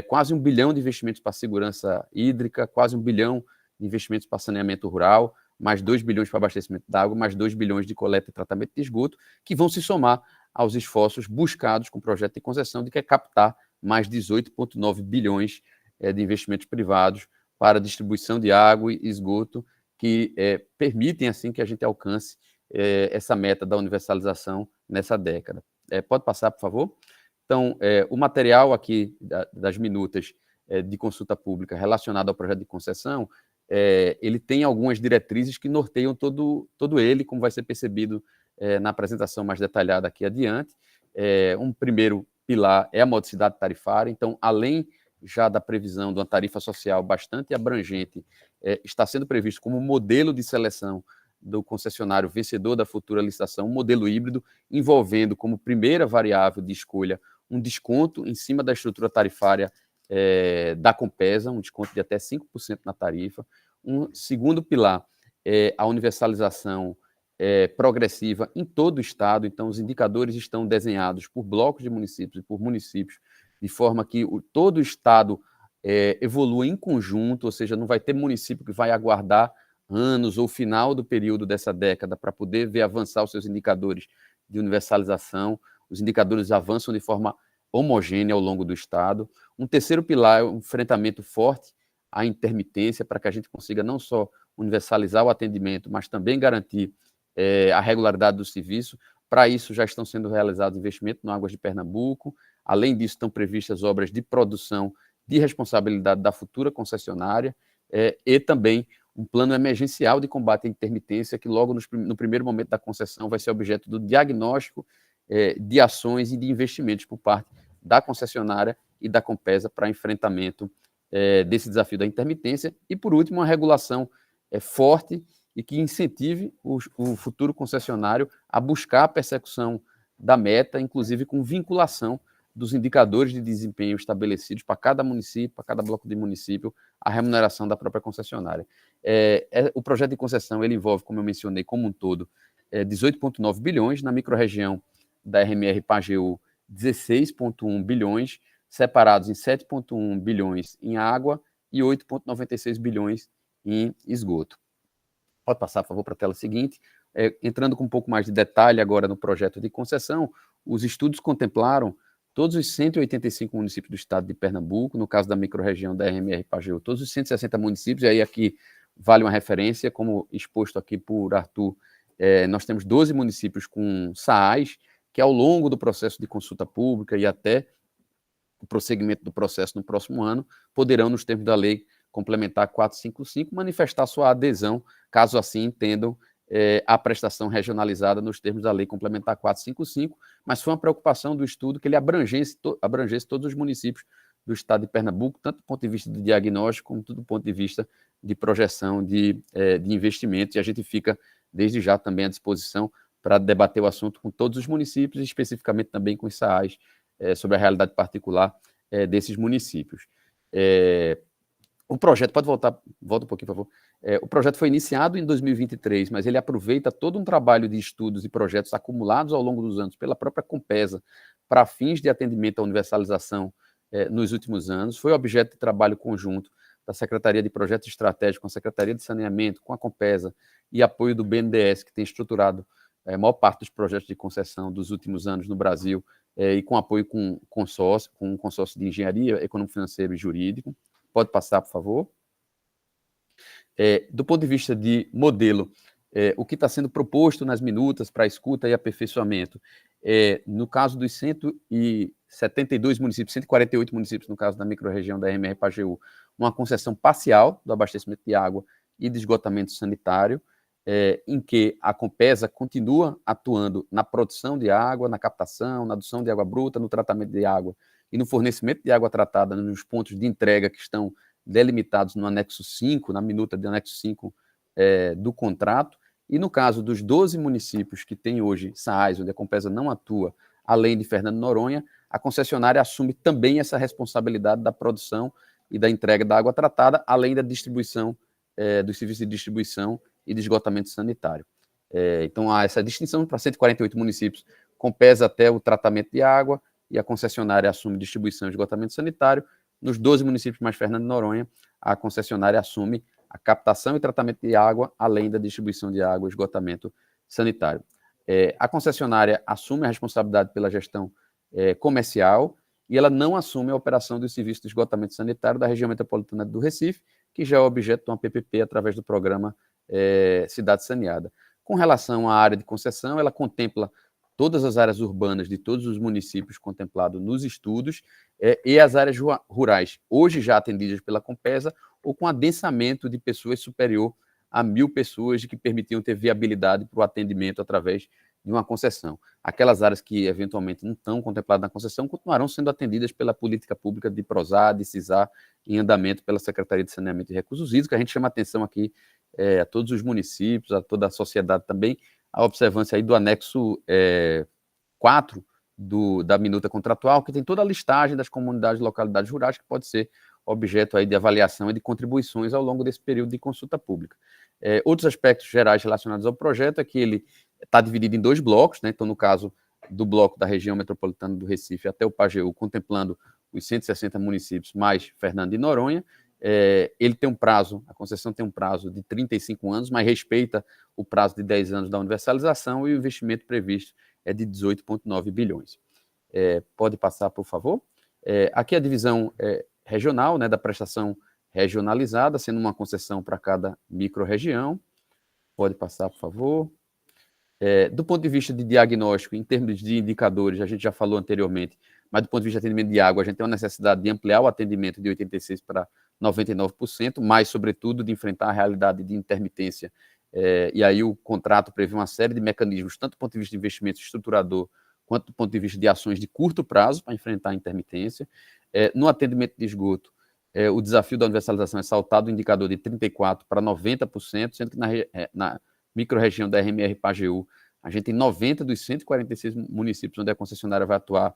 quase 1 bilhão de investimentos para segurança hídrica, quase 1 bilhão de investimentos para saneamento rural, mais 2 bilhões para abastecimento de água, mais 2 bilhões de coleta e tratamento de esgoto, que vão se somar aos esforços buscados com o projeto de concessão de que é captar mais 18,9 bilhões de investimentos privados para distribuição de água e esgoto, que permitem, assim, que a gente alcance essa meta da universalização nessa década. Pode passar, por favor? Então, o material aqui das minutas de consulta pública relacionado ao projeto de concessão, ele tem algumas diretrizes que norteiam todo ele, como vai ser percebido na apresentação mais detalhada aqui adiante. Um primeiro pilar é a modicidade tarifária. Então, além já da previsão de uma tarifa social bastante abrangente, está sendo previsto como modelo de seleção do concessionário vencedor da futura licitação, um modelo híbrido, envolvendo como primeira variável de escolha um desconto em cima da estrutura tarifária da Compesa, um desconto de até 5% na tarifa. Um segundo pilar é a universalização progressiva em todo o Estado. Então, os indicadores estão desenhados por blocos de municípios e por municípios, de forma que todo o Estado evolua em conjunto, ou seja, não vai ter município que vai aguardar anos ou final do período dessa década para poder ver avançar os seus indicadores de universalização. Os indicadores avançam de forma homogênea ao longo do Estado. Um terceiro pilar é um enfrentamento forte à intermitência, para que a gente consiga não só universalizar o atendimento, mas também garantir a regularidade do serviço. Para isso, já estão sendo realizados investimentos no Águas de Pernambuco. Além disso, estão previstas obras de produção de responsabilidade da futura concessionária e também um plano emergencial de combate à intermitência, que logo no primeiro momento da concessão vai ser objeto do diagnóstico de ações e de investimentos por parte da concessionária e da Compesa para enfrentamento desse desafio da intermitência. E, por último, uma regulação forte e que incentive o futuro concessionário a buscar a persecução da meta, inclusive com vinculação dos indicadores de desempenho estabelecidos para cada município, para cada bloco de município, a remuneração da própria concessionária. O projeto de concessão ele envolve, como eu mencionei, como um todo, 18,9 bilhões, na microrregião da RMR Pajeú, 16,1 bilhões, separados em 7,1 bilhões em água e 8,96 bilhões em esgoto. Pode passar, por favor, para a tela seguinte. Entrando com um pouco mais de detalhe agora no projeto de concessão, os estudos contemplaram todos os 185 municípios do estado de Pernambuco, no caso da microrregião da RMR Pajeú, todos os 160 municípios, e aí aqui vale uma referência, como exposto aqui por Arthur, nós temos 12 municípios com SAAs, que ao longo do processo de consulta pública e até o prosseguimento do processo no próximo ano, poderão, nos termos da lei complementar 455, manifestar sua adesão, caso assim entendam a prestação regionalizada nos termos da lei complementar 455, mas foi uma preocupação do estudo que ele abrangesse todos os municípios do estado de Pernambuco, tanto do ponto de vista de diagnóstico, como do ponto de vista de projeção de investimentos, e a gente fica, desde já, também à disposição para debater o assunto com todos os municípios, e especificamente também com os SAAs, sobre a realidade particular desses municípios. O projeto, pode volta um pouquinho, por favor. O projeto foi iniciado em 2023, mas ele aproveita todo um trabalho de estudos e projetos acumulados ao longo dos anos pela própria Compesa para fins de atendimento à universalização nos últimos anos. Foi objeto de trabalho conjunto da Secretaria de Projetos Estratégicos, com a Secretaria de Saneamento, com a Compesa e apoio do BNDES, que tem estruturado a maior parte dos projetos de concessão dos últimos anos no Brasil, e com apoio com um consórcio de engenharia, econômico, financeiro e jurídico. Pode passar, por favor. Do ponto de vista de modelo, o que está sendo proposto nas minutas para escuta e aperfeiçoamento, no caso dos 172 municípios, 148 municípios, no caso da microrregião da RMR-Pajeú, uma concessão parcial do abastecimento de água e de esgotamento sanitário, em que a Compesa continua atuando na produção de água, na captação, na adução de água bruta, no tratamento de água e no fornecimento de água tratada nos pontos de entrega que estão delimitados no anexo 5, na minuta do anexo 5 do contrato. E no caso dos 12 municípios que têm hoje SAAs, onde a Compesa não atua, além de Fernando de Noronha, a concessionária assume também essa responsabilidade da produção e da entrega da água tratada, além da distribuição, dos serviços de distribuição e de esgotamento sanitário. Então, há essa distinção para 148 municípios, Compesa até o tratamento de água, e a concessionária assume distribuição e esgotamento sanitário. Nos 12 municípios mais Fernando de Noronha, a concessionária assume a captação e tratamento de água, além da distribuição de água e esgotamento sanitário. A concessionária assume a responsabilidade pela gestão comercial e ela não assume a operação do serviço de esgotamento sanitário da região metropolitana do Recife, que já é objeto de uma PPP através do programa Cidade Saneada. Com relação à área de concessão, ela contempla todas as áreas urbanas de todos os municípios contemplados nos estudos e as áreas rurais, hoje já atendidas pela Compesa, ou com adensamento de pessoas superior a 1.000 pessoas, que permitiam ter viabilidade para o atendimento através de uma concessão. Aquelas áreas que eventualmente não estão contempladas na concessão continuarão sendo atendidas pela política pública de PROSAD, CISAR, em andamento pela Secretaria de Saneamento e Recursos Hídricos, que a gente chama atenção aqui a todos os municípios, a toda a sociedade também, a observância aí do anexo 4 da minuta contratual, que tem toda a listagem das comunidades e localidades rurais, que pode ser objeto aí de avaliação e de contribuições ao longo desse período de consulta pública. Outros aspectos gerais relacionados ao projeto é que ele está dividido em 2 blocos, né? Então, no caso do bloco da região metropolitana do Recife até o Pajeú, contemplando os 160 municípios mais Fernando de Noronha, ele tem um prazo, a concessão tem um prazo de 35 anos, mas respeita o prazo de 10 anos da universalização, e o investimento previsto é de 18,9 bilhões. Pode passar, por favor. Aqui a divisão regional, né, da prestação regionalizada, sendo uma concessão para cada microrregião. Pode passar, por favor. Do ponto de vista de diagnóstico, em termos de indicadores, a gente já falou anteriormente, mas do ponto de vista de atendimento de água, a gente tem uma necessidade de ampliar o atendimento de 86% para 99%, mas, sobretudo, de enfrentar a realidade de intermitência. E aí o contrato prevê uma série de mecanismos, tanto do ponto de vista de investimento estruturador, quanto do ponto de vista de ações de curto prazo para enfrentar a intermitência. No atendimento de esgoto, o desafio da universalização é saltado do indicador de 34% para 90%, sendo que na microrregião da RMR-Pajeú, a gente tem 90 dos 146 municípios onde a concessionária vai atuar,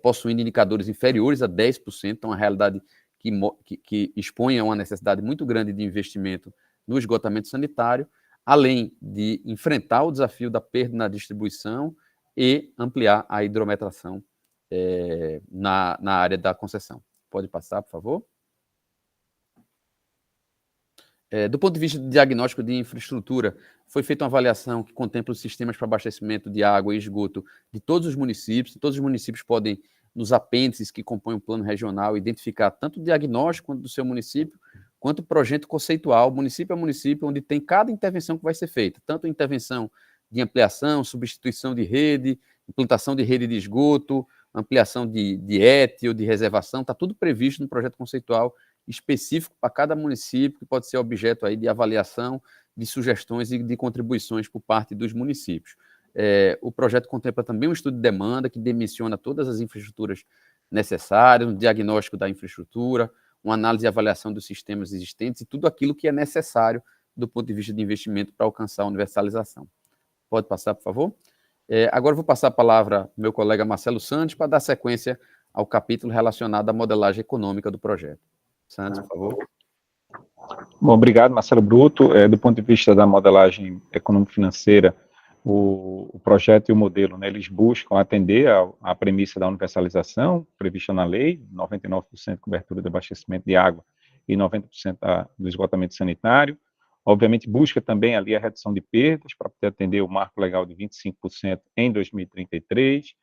possuindo indicadores inferiores a 10%, então a realidade que expõe a uma necessidade muito grande de investimento no esgotamento sanitário, além de enfrentar o desafio da perda na distribuição e ampliar a hidrometração na área da concessão. Pode passar, por favor. Do ponto de vista de diagnóstico de infraestrutura, foi feita uma avaliação que contempla os sistemas para abastecimento de água e esgoto de todos os municípios. Todos os municípios podem, nos apêndices que compõem o plano regional, identificar tanto o diagnóstico do seu município, quanto o projeto conceitual, município a município, onde tem cada intervenção que vai ser feita, tanto a intervenção de ampliação, substituição de rede, implantação de rede de esgoto, ampliação de ET ou de reservação, está tudo previsto no projeto conceitual específico para cada município, que pode ser objeto aí de avaliação, de sugestões e de contribuições por parte dos municípios. O projeto contempla também um estudo de demanda que dimensiona todas as infraestruturas necessárias, um diagnóstico da infraestrutura, uma análise e avaliação dos sistemas existentes e tudo aquilo que é necessário do ponto de vista de investimento para alcançar a universalização. Pode passar, por favor? Agora eu vou passar a palavra ao meu colega Marcelo Santos para dar sequência ao capítulo relacionado à modelagem econômica do projeto. Santos, por favor.
Bom, obrigado, Marcelo Bruto. Do ponto de vista da modelagem econômico-financeira, o projeto e o modelo, né, eles buscam atender à premissa da universalização prevista na lei, 99% de cobertura de abastecimento de água e 90% do esgotamento sanitário. Obviamente, busca também ali a redução de perdas para poder atender o marco legal de 25% em 2033,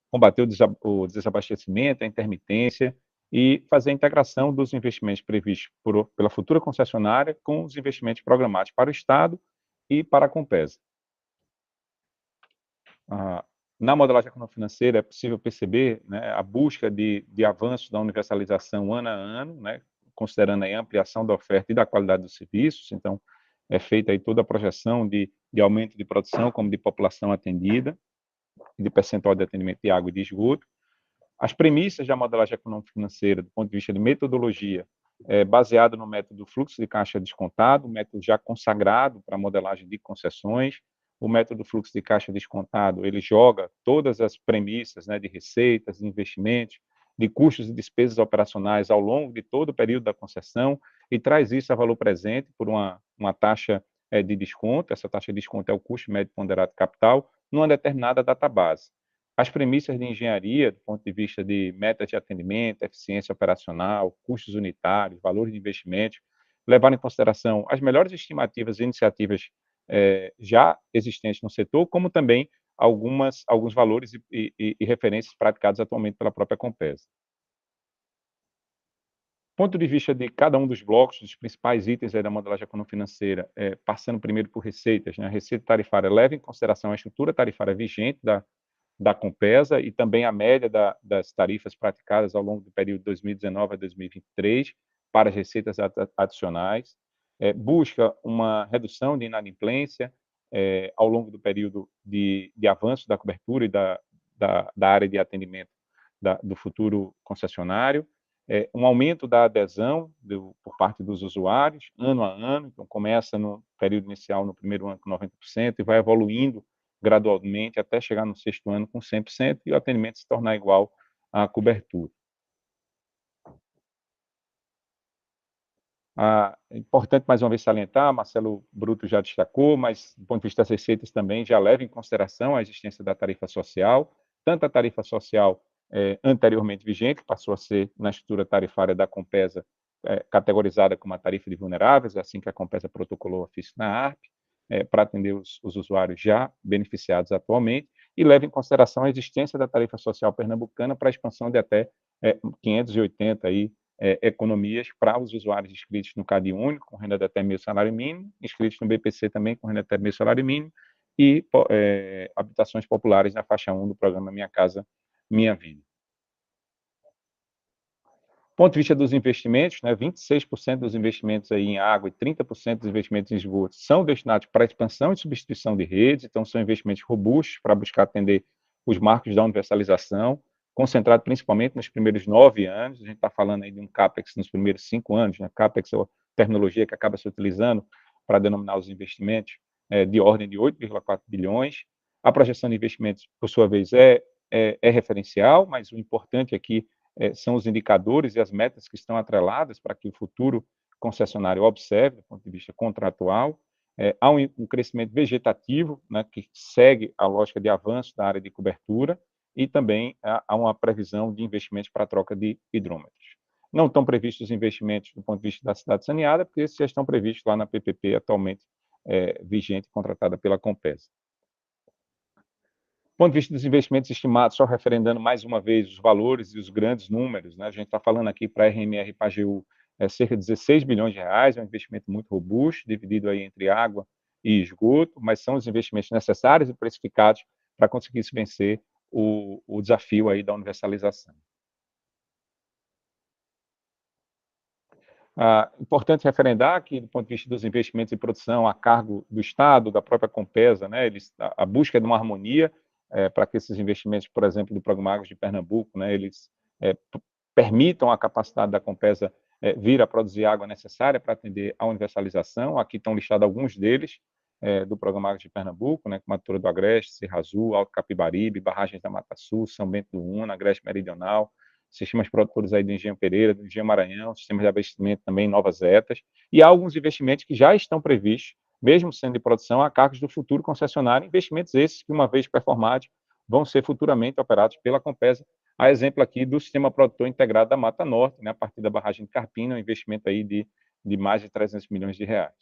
combater o desabastecimento, a intermitência, e fazer a integração dos investimentos previstos pela futura concessionária com os investimentos programados para o Estado e para a Compesa. Na modelagem econômico-financeira é possível perceber, né, a busca de avanço da universalização ano a ano, né, considerando aí a ampliação da oferta e da qualidade dos serviços. Então, é feita aí toda a projeção de aumento de produção, como de população atendida, de percentual de atendimento de água e de esgoto. As premissas da modelagem econômico-financeira, do ponto de vista de metodologia, baseado no método fluxo de caixa descontado, um método já consagrado para a modelagem de concessões. O método fluxo de caixa descontado, ele joga todas as premissas, né, de receitas, de investimentos, de custos e despesas operacionais ao longo de todo o período da concessão e traz isso a valor presente por uma taxa de desconto. Essa taxa de desconto é o custo médio ponderado de capital numa determinada database. As premissas de engenharia, do ponto de vista de metas de atendimento, eficiência operacional, custos unitários, valores de investimentos, levaram em consideração as melhores estimativas e iniciativas já existentes no setor, como também alguns valores e referências praticados atualmente pela própria Compesa. Do ponto de vista de cada um dos blocos, dos principais itens da modelagem econômico-financeira, passando primeiro por receitas, né? A receita tarifária leva em consideração a estrutura tarifária vigente da Compesa e também a média das tarifas praticadas ao longo do período de 2019 a 2023 para as receitas adicionais. Busca uma redução de inadimplência ao longo do período de avanço da cobertura e da área de atendimento do futuro concessionário, um aumento da adesão por parte dos usuários, ano a ano. Então, começa no período inicial, no primeiro ano, com 90%, e vai evoluindo gradualmente até chegar no sexto ano com 100% e o atendimento se tornar igual à cobertura. É importante, mais uma vez, salientar, Marcelo Bruto já destacou, mas, do ponto de vista das receitas também, já leva em consideração a existência da tarifa social, tanto a tarifa social anteriormente vigente, que passou a ser, na estrutura tarifária da Compesa, categorizada como a tarifa de vulneráveis, assim que a Compesa protocolou a FISC-NAARP, para atender os usuários já beneficiados atualmente, e leva em consideração a existência da tarifa social pernambucana para a expansão de até 580 economias para os usuários inscritos no CAD único, com renda de até meio salário mínimo, inscritos no BPC também com renda de até meio salário mínimo, e habitações populares na faixa 1 do programa Minha Casa Minha Vida. Do ponto de vista dos investimentos, né, 26% dos investimentos aí em água e 30% dos investimentos em esgoto são destinados para a expansão e substituição de redes, então são investimentos robustos para buscar atender os marcos da universalização, concentrado principalmente nos primeiros 9 anos. A gente está falando aí de um CAPEX nos primeiros 5 anos, né? CAPEX é a terminologia que acaba se utilizando para denominar os investimentos, de ordem de 8,4 bilhões. A projeção de investimentos, por sua vez, é referencial, mas o importante aqui são os indicadores e as metas que estão atreladas para que o futuro concessionário observe, do ponto de vista contratual. Há um crescimento vegetativo, né, que segue a lógica de avanço da área de cobertura, e também há uma previsão de investimentos para a troca de hidrômetros. Não estão previstos investimentos do ponto de vista da cidade saneada, porque esses já estão previstos lá na PPP atualmente vigente, contratada pela Compesa. Do ponto de vista dos investimentos estimados, só referendando mais uma vez os valores e os grandes números, né? A gente está falando aqui para a RMR e PAGU cerca de 16 bilhões de reais, é um investimento muito robusto, dividido aí entre água e esgoto, mas são os investimentos necessários e precificados para conseguir se vencer o desafio aí da universalização. Importante referendar que, do ponto de vista dos investimentos em produção a cargo do Estado, da própria Compesa, né, a busca de uma harmonia para que esses investimentos, por exemplo, do Programa Águas de Pernambuco, né, eles permitam a capacidade da Compesa vir a produzir água necessária para atender à universalização. Aqui estão listados alguns deles, do Programa Águas de Pernambuco, né, como a Toura do Agreste, Serra Azul, Alto Capibaribe, Barragens da Mata Sul, São Bento do Una, Agreste Meridional, sistemas produtores aí do Engenho Pereira, do Engenho Maranhão, sistemas de abastecimento também, Novas Etas, e há alguns investimentos que já estão previstos, mesmo sendo de produção, a cargos do futuro concessionário, investimentos esses que, uma vez performados, vão ser futuramente operados pela Compesa. A exemplo aqui do Sistema Produtor Integrado da Mata Norte, né, a partir da barragem de Carpina, um investimento aí de mais de 300 milhões de reais.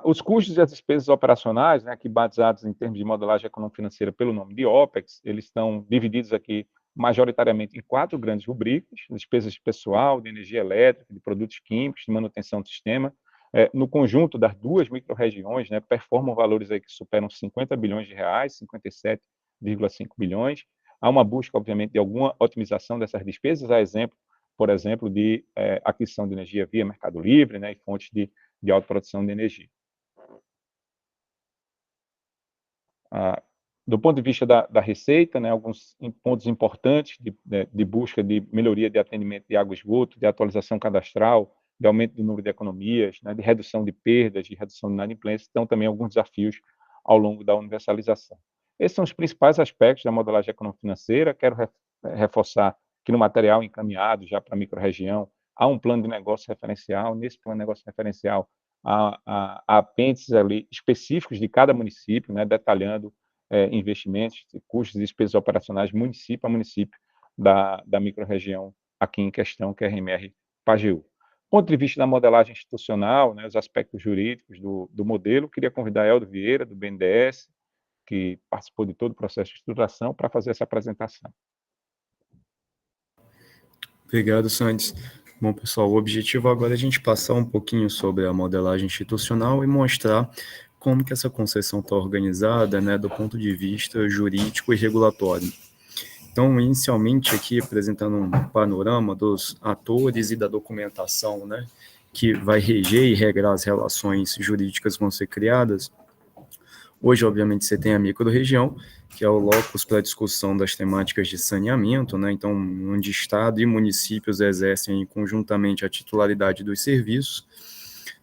Os custos e as despesas operacionais, né, aqui batizados em termos de modelagem econômico-financeira pelo nome de OPEX, eles estão divididos aqui majoritariamente em 4 grandes rubricas: despesas de pessoal, de energia elétrica, de produtos químicos, de manutenção do sistema. No conjunto das 2 micro-regiões, né, performam valores aí que superam 50 bilhões de reais, 57,5 bilhões. Há uma busca, obviamente, de alguma otimização dessas despesas, a exemplo, por exemplo, de aquisição de energia via Mercado Livre, né, e fontes de autoprodução de energia. Do ponto de vista da receita, né, alguns pontos importantes de busca de melhoria de atendimento de água e esgoto, de atualização cadastral, de aumento do número de economias, né, de redução de perdas, de redução de inadimplência, então também alguns desafios ao longo da universalização. Esses são os principais aspectos da modelagem econômico-financeira. Quero reforçar que no material encaminhado já para a microrregião há um plano de negócio referencial. Nesse plano de negócio referencial há apêndices ali específicos de cada município, né, detalhando investimentos, custos e despesas operacionais município a município da microrregião aqui em questão, que é a RMR Pajeú. Do ponto de vista da modelagem institucional, né, os aspectos jurídicos do modelo, queria convidar Eldo Vieira, do BNDES, que participou de todo o processo de estruturação, para fazer essa apresentação.
Obrigado, Santos. Bom, pessoal, o objetivo agora é a gente passar um pouquinho sobre a modelagem institucional e mostrar como que essa concessão está organizada, né, do ponto de vista jurídico e regulatório. Então, inicialmente aqui apresentando um panorama dos atores e da documentação, né, que vai reger e regrar as relações jurídicas que vão ser criadas. Hoje, obviamente, você tem a microrregião, que é o locus para a discussão das temáticas de saneamento, né, então, onde Estado e municípios exercem conjuntamente a titularidade dos serviços.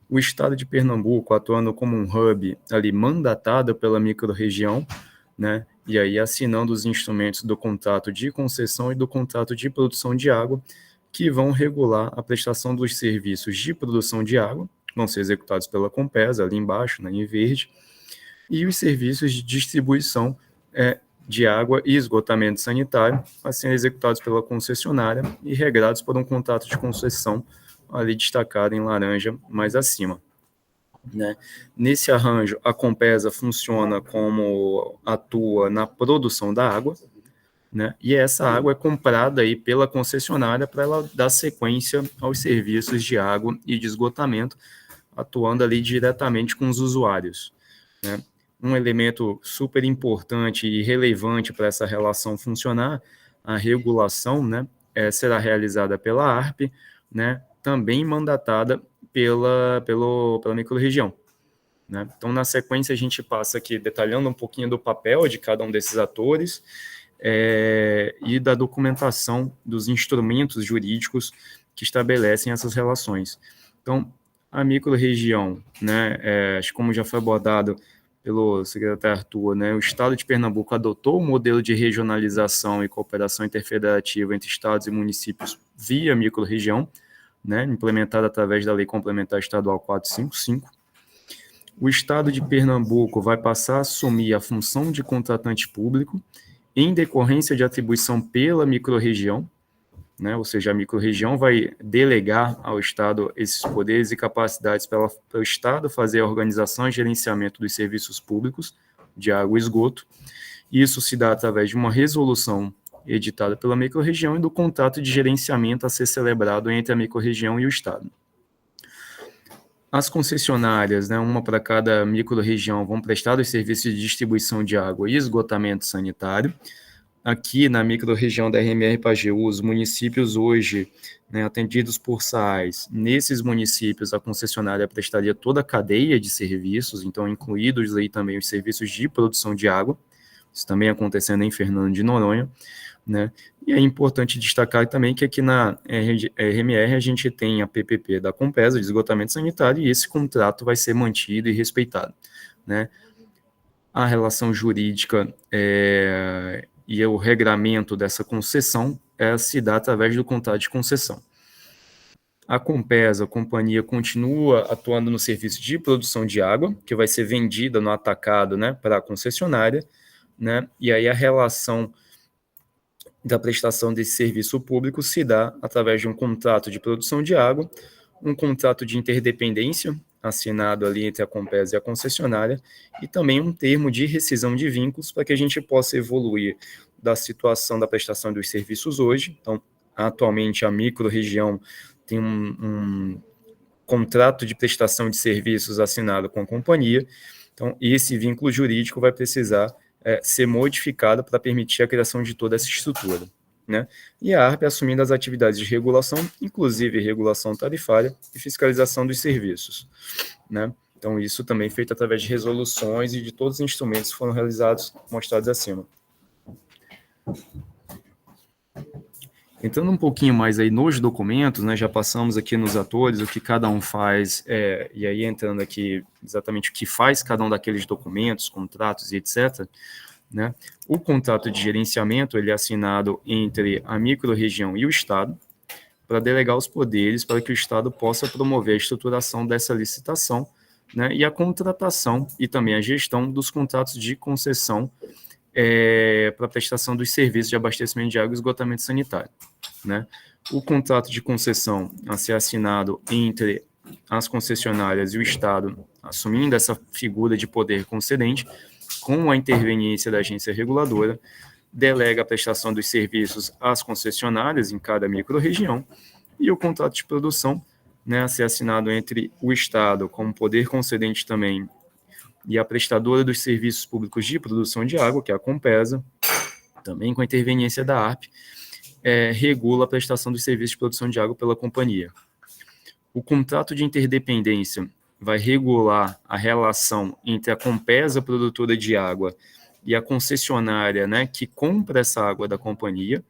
O Estado de Pernambuco atuando como um hub ali mandatado pela microrregião, né, e aí assinando os instrumentos do contrato de concessão e do contrato de produção de água, que vão regular a prestação dos serviços de produção de água, vão ser executados pela Compesa, ali embaixo, né, em verde, e os serviços de distribuição de água e esgotamento sanitário, a serem executados pela concessionária e regrados por um contrato de concessão, ali destacado em laranja mais acima. Né? Nesse arranjo, a Compesa funciona como atua na produção da água, né? E essa água é comprada aí pela concessionária para ela dar sequência aos serviços de água e de esgotamento, atuando ali diretamente com os usuários. Né? Um elemento super importante e relevante para essa relação funcionar, a regulação, né, será realizada pela ARP, né, também mandatada pela microrregião. Né? Então, na sequência, a gente passa aqui detalhando um pouquinho do papel de cada um desses atores e da documentação dos instrumentos jurídicos que estabelecem essas relações. Então, a microrregião, né, como já foi abordado pelo secretário Arthur, né, o Estado de Pernambuco adotou o modelo de regionalização e cooperação interfederativa entre estados e municípios via microrregião, né, implementada através da Lei Complementar Estadual 455. O Estado de Pernambuco vai passar a assumir a função de contratante público em decorrência de atribuição pela microrregião, né, ou seja, a microrregião vai delegar ao Estado esses poderes e capacidades para o Estado fazer a organização e gerenciamento dos serviços públicos de água e esgoto. Isso se dá através de uma resolução editada pela microrregião e do contrato de gerenciamento a ser celebrado entre a microrregião e o Estado. As concessionárias, né, uma para cada microrregião, vão prestar os serviços de distribuição de água e esgotamento sanitário. Aqui na microrregião da RMR Pajeú, os municípios hoje, né, atendidos por SAAS, nesses municípios a concessionária prestaria toda a cadeia de serviços, então incluídos aí também os serviços de produção de água, isso também acontecendo em Fernando de Noronha, né? E é importante destacar também que aqui na RMR a gente tem a PPP da Compesa de esgotamento sanitário e esse contrato vai ser mantido e respeitado, né? A relação jurídica e o regramento dessa concessão se dá através do contrato de concessão. A Compesa, a companhia, continua atuando no serviço de produção de água, que vai ser vendida no atacado, né, para a concessionária, né, e aí a relação da prestação desse serviço público se dá através de um contrato de produção de água, um contrato de interdependência assinado ali entre a Compesa e a concessionária, e também um termo de rescisão de vínculos para que a gente possa evoluir da situação da prestação dos serviços hoje. Então, atualmente, a microrregião tem um contrato de prestação de serviços assinado com a companhia, então esse vínculo jurídico vai precisar ser modificado para permitir a criação de toda essa estrutura, né? E a ARP assumindo as atividades de regulação, inclusive regulação tarifária e fiscalização dos serviços, né? Então isso também é feito através de resoluções e de todos os instrumentos que foram realizados, mostrados acima. Entrando um pouquinho mais aí nos documentos, né, já passamos aqui nos atores o que cada um faz, e aí entrando aqui exatamente o que faz cada um daqueles documentos, contratos e etc., né, o contrato de gerenciamento ele é assinado entre a microrregião e o Estado para delegar os poderes para que o Estado possa promover a estruturação dessa licitação, né, e a contratação e também a gestão dos contratos de concessão para a prestação dos serviços de abastecimento de água e esgotamento sanitário, né? O contrato de concessão a ser assinado entre as concessionárias e o Estado, assumindo essa figura de poder concedente, com a interveniência da agência reguladora, delega a prestação dos serviços às concessionárias em cada microrregião, e o contrato de produção, né, a ser assinado entre o Estado como poder concedente também e a prestadora dos serviços públicos de produção de água, que é a Compesa, também com a interveniência da ARP, regula a prestação dos serviços de produção de água pela companhia. O contrato de interdependência vai regular a relação entre a Compesa, produtora de água, e a concessionária, né, que compra essa água da companhia.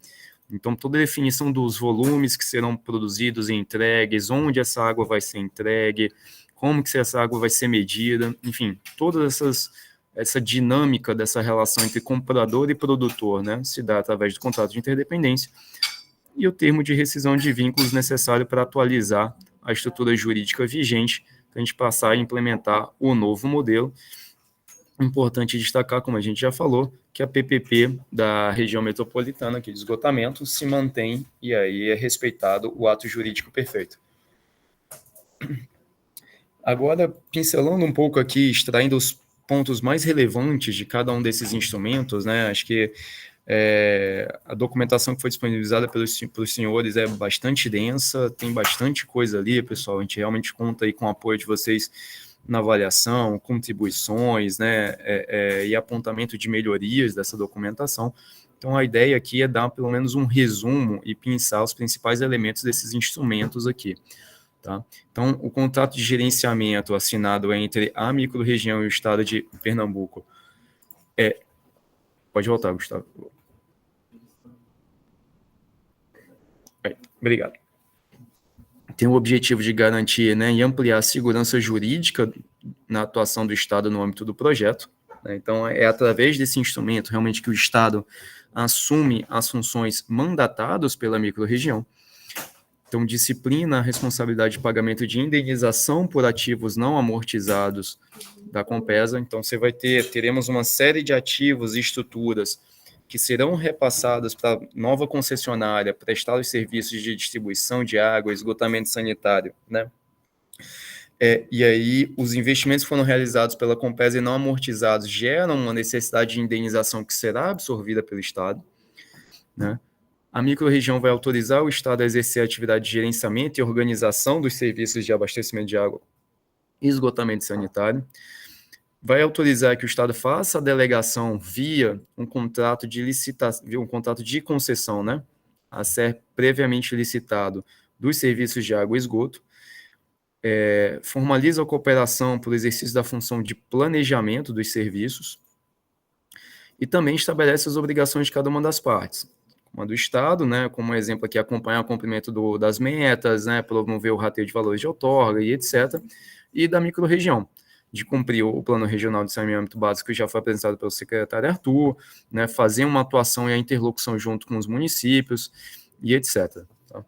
Então, toda a definição dos volumes que serão produzidos e entregues, onde essa água vai ser entregue, como que essa água vai ser medida, enfim, toda essa dinâmica dessa relação entre comprador e produtor, né, se dá através do contrato de interdependência, e o termo de rescisão de vínculos necessário para atualizar a estrutura jurídica vigente, para a gente passar a implementar o novo modelo. Importante destacar, como a gente já falou, que a PPP da região metropolitana aqui de esgotamento se mantém e aí é respeitado o ato jurídico perfeito. Agora, pincelando um pouco aqui, extraindo os pontos mais relevantes de cada um desses instrumentos, né? Acho que a documentação que foi disponibilizada pelos senhores é bastante densa, tem bastante coisa ali, pessoal. A gente realmente conta aí com o apoio de vocês na avaliação, contribuições, né? E apontamento de melhorias dessa documentação. Então, a ideia aqui é dar pelo menos um resumo e pensar os principais elementos desses instrumentos aqui. Tá? Então, o contrato de gerenciamento assinado entre a microrregião e o Estado de Pernambuco Pode voltar, Gustavo. Obrigado. Tem o objetivo de garantir, né, e ampliar a segurança jurídica na atuação do Estado no âmbito do projeto. Né? Então, é através desse instrumento realmente que o Estado assume as funções mandatadas pela microrregião. Então, disciplina a responsabilidade de pagamento de indenização por ativos não amortizados da Compesa. Então, teremos uma série de ativos e estruturas que serão repassadas para a nova concessionária prestar os serviços de distribuição de água, esgotamento sanitário, né? E aí, os investimentos que foram realizados pela Compesa e não amortizados geram uma necessidade de indenização que será absorvida pelo Estado, né? A microrregião vai autorizar o Estado a exercer a atividade de gerenciamento e organização dos serviços de abastecimento de água e esgotamento sanitário. Vai autorizar que o Estado faça a delegação via um contrato de licitação, via um contrato de concessão, né, a ser previamente licitado dos serviços de água e esgoto. Formaliza a cooperação por exercício da função de planejamento dos serviços e também estabelece as obrigações de cada uma das partes. Uma do Estado, né, como exemplo aqui, acompanhar o cumprimento das metas, né, promover o rateio de valores de outorga e etc., e da microrregião, de cumprir o Plano Regional de Saneamento Básico que já foi apresentado pelo secretário Arthur, né, fazer uma atuação e a interlocução junto com os municípios e etc. Tá?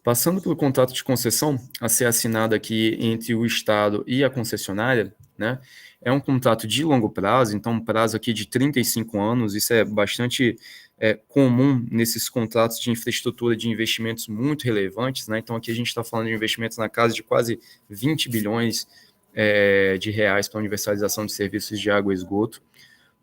Passando pelo contrato de concessão a ser assinado aqui entre o Estado e a concessionária, né, é um contrato de longo prazo, então um prazo aqui de 35 anos, isso é bastante comum nesses contratos de infraestrutura de investimentos muito relevantes, né, então aqui a gente está falando de investimentos na casa de quase 20 bilhões de reais para a universalização de serviços de água e esgoto,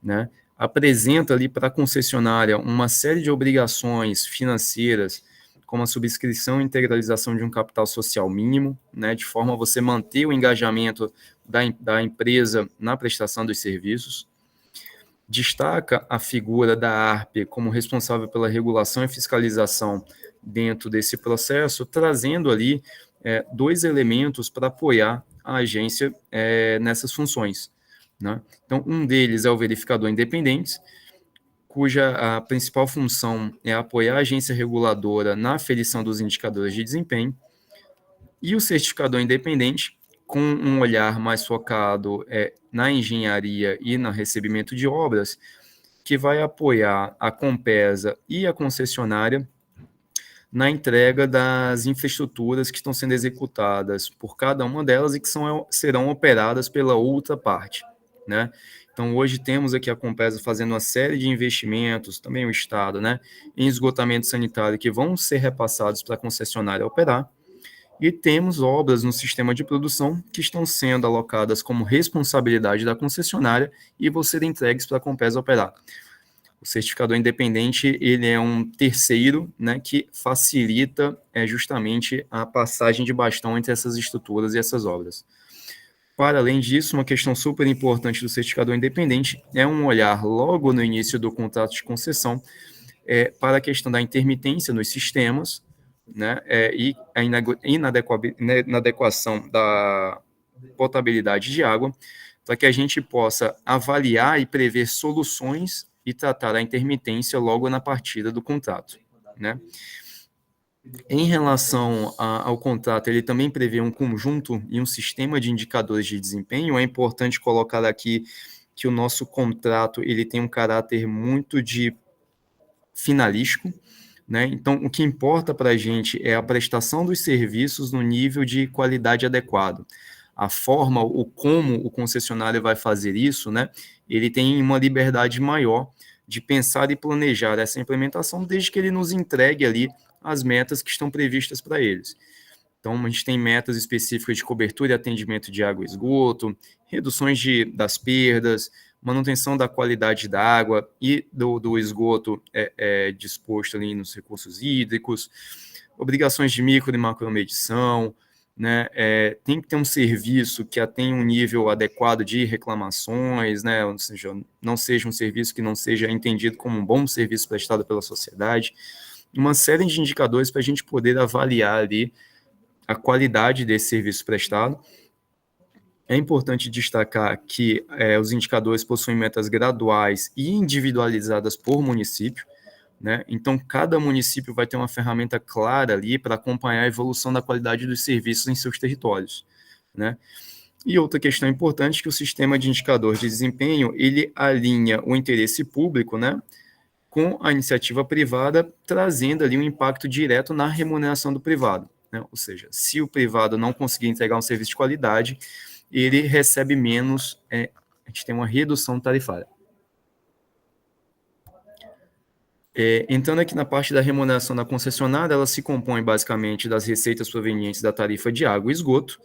né, apresenta ali para a concessionária uma série de obrigações financeiras, como a subscrição e integralização de um capital social mínimo, né, de forma a você manter o engajamento da empresa na prestação dos serviços. Destaca a figura da ARP como responsável pela regulação e fiscalização dentro desse processo, trazendo ali 2 elementos para apoiar a agência nessas funções, né? Então, um deles é o verificador independente, cuja a principal função é apoiar a agência reguladora na aferição dos indicadores de desempenho, e o certificador independente, com um olhar mais focado na engenharia e no recebimento de obras, que vai apoiar a Compesa e a concessionária na entrega das infraestruturas que estão sendo executadas por cada uma delas e que serão operadas pela outra parte, né? Então, hoje temos aqui a Compesa fazendo uma série de investimentos, também o Estado, né, em esgotamento sanitário que vão ser repassados para a concessionária operar, e temos obras no sistema de produção que estão sendo alocadas como responsabilidade da concessionária e vão ser entregues para a Compesa operar. O certificador independente, ele é um terceiro, né, que facilita justamente a passagem de bastão entre essas estruturas e essas obras. Para além disso, uma questão super importante do certificador independente é um olhar logo no início do contrato de concessão para a questão da intermitência nos sistemas, né, e a inadequação da potabilidade de água, para que a gente possa avaliar e prever soluções e tratar a intermitência logo na partida do contrato, né? Em relação ao contrato, ele também prevê um conjunto e um sistema de indicadores de desempenho. É importante colocar aqui que o nosso contrato ele tem um caráter muito de finalístico, né? Então, o que importa para a gente é a prestação dos serviços no nível de qualidade adequado. A forma, o como o concessionário vai fazer isso, né? Ele tem uma liberdade maior de pensar e planejar essa implementação, desde que ele nos entregue ali as metas que estão previstas para eles. Então, a gente tem metas específicas de cobertura e atendimento de água e esgoto, reduções das perdas, manutenção da qualidade da água e do esgoto disposto ali nos recursos hídricos, obrigações de micro e macromedição, né, tem que ter um serviço que tenha um nível adequado de reclamações, né, ou seja, não seja um serviço que não seja entendido como um bom serviço prestado pela sociedade, uma série de indicadores para a gente poder avaliar ali a qualidade desse serviço prestado. É importante destacar que os indicadores possuem metas graduais e individualizadas por município, né? Então, cada município vai ter uma ferramenta clara ali para acompanhar a evolução da qualidade dos serviços em seus territórios, né? E outra questão importante é que o sistema de indicadores de desempenho, ele alinha o interesse público, né, com a iniciativa privada, trazendo ali um impacto direto na remuneração do privado, né? Ou seja, se o privado não conseguir entregar um serviço de qualidade, ele recebe menos, a gente tem uma redução tarifária. Entrando aqui na parte da remuneração da concessionária, ela se compõe basicamente das receitas provenientes da tarifa de água e esgoto,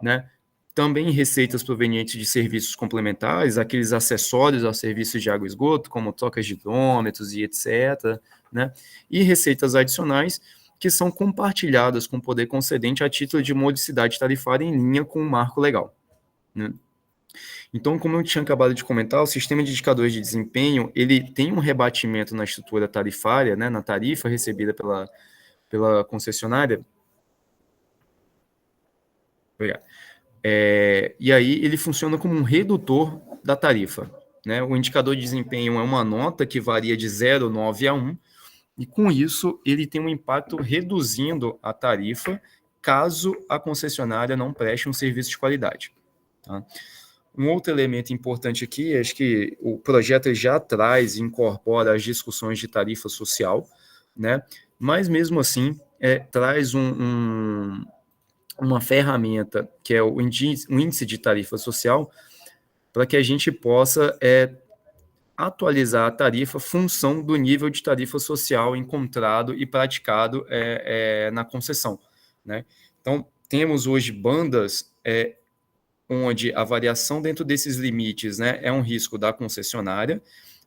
né? Também receitas provenientes de serviços complementares, aqueles acessórios aos serviços de água e esgoto, como trocas de hidrômetros e etc., né? E receitas adicionais que são compartilhadas com o poder concedente a título de modicidade tarifária em linha com o marco legal, né? Então, como eu tinha acabado de comentar, o sistema de indicadores de desempenho, ele tem um rebatimento na estrutura tarifária, né, na tarifa recebida pela concessionária. E aí ele funciona como um redutor da tarifa, né? O indicador de desempenho é uma nota que varia de 0,9 a 1, e com isso ele tem um impacto reduzindo a tarifa caso a concessionária não preste um serviço de qualidade. Tá? Um outro elemento importante aqui, acho que o projeto já traz e incorpora as discussões de tarifa social, né? Mas mesmo assim, traz uma ferramenta que é o índice de tarifa social, para que a gente possa atualizar a tarifa função do nível de tarifa social encontrado e praticado na concessão, né? Então, temos hoje bandas onde a variação dentro desses limites, né, é um risco da concessionária.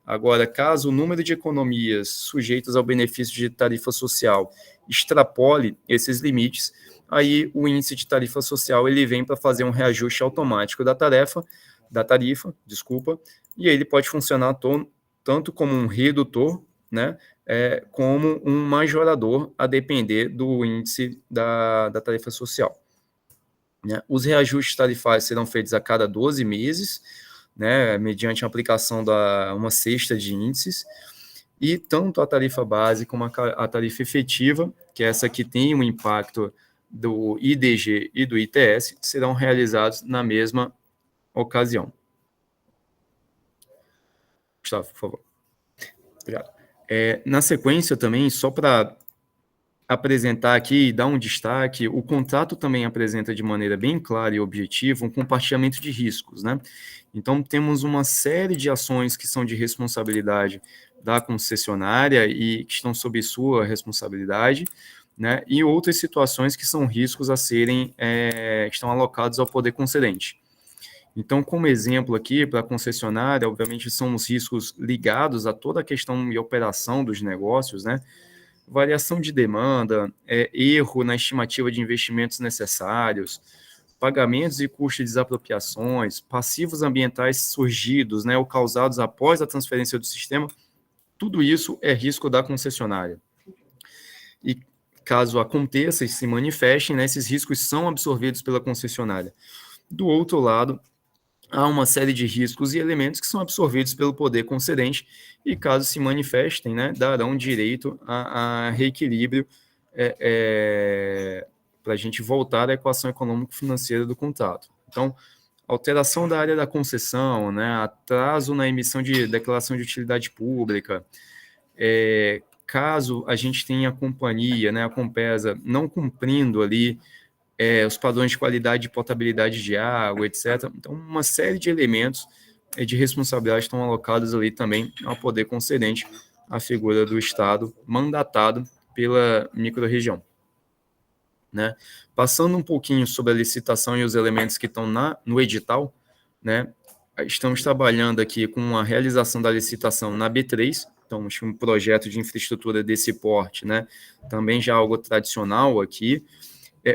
Agora, caso o número de economias sujeitas ao benefício de tarifa social extrapole esses limites, aí o índice de tarifa social ele vem para fazer um reajuste automático da tarifa, e aí ele pode funcionar tanto como um redutor, né, como um majorador, a depender do índice da tarifa social. Né? Os reajustes tarifários serão feitos a cada 12 meses, né, mediante a aplicação da uma cesta de índices, e tanto a tarifa base como a tarifa efetiva, que é essa que tem um impacto do IDG e do ITS, serão realizados na mesma ocasião. Gustavo, por favor. Obrigado. Na sequência também, só para apresentar aqui e dar um destaque, o contrato também apresenta de maneira bem clara e objetiva um compartilhamento de riscos, né? Então, temos uma série de ações que são de responsabilidade da concessionária e que estão sob sua responsabilidade, né? E outras situações que são riscos a serem, estão alocados ao poder concedente. Então, como exemplo aqui, para a concessionária, obviamente, são os riscos ligados a toda a questão e operação dos negócios, né? Variação de demanda, erro na estimativa de investimentos necessários, pagamentos e custos de desapropriações, passivos ambientais surgidos, né, ou causados após a transferência do sistema, tudo isso é risco da concessionária. E caso aconteça e se manifestem, né, esses riscos são absorvidos pela concessionária. Do outro lado, há uma série de riscos e elementos que são absorvidos pelo poder concedente e, caso se manifestem, né, darão direito a reequilíbrio para a gente voltar à equação econômico-financeira do contrato. Então, alteração da área da concessão, né, atraso na emissão de declaração de utilidade pública, caso a gente tenha a companhia, né, a Compesa, não cumprindo ali os padrões de qualidade e potabilidade de água, etc. Então, uma série de elementos de responsabilidade estão alocados ali também ao poder concedente, a figura do Estado mandatado pela microrregião. Né? Passando um pouquinho sobre a licitação e os elementos que estão no edital, né? Estamos trabalhando aqui com a realização da licitação na B3, então um projeto de infraestrutura desse porte, né? Também já algo tradicional aqui.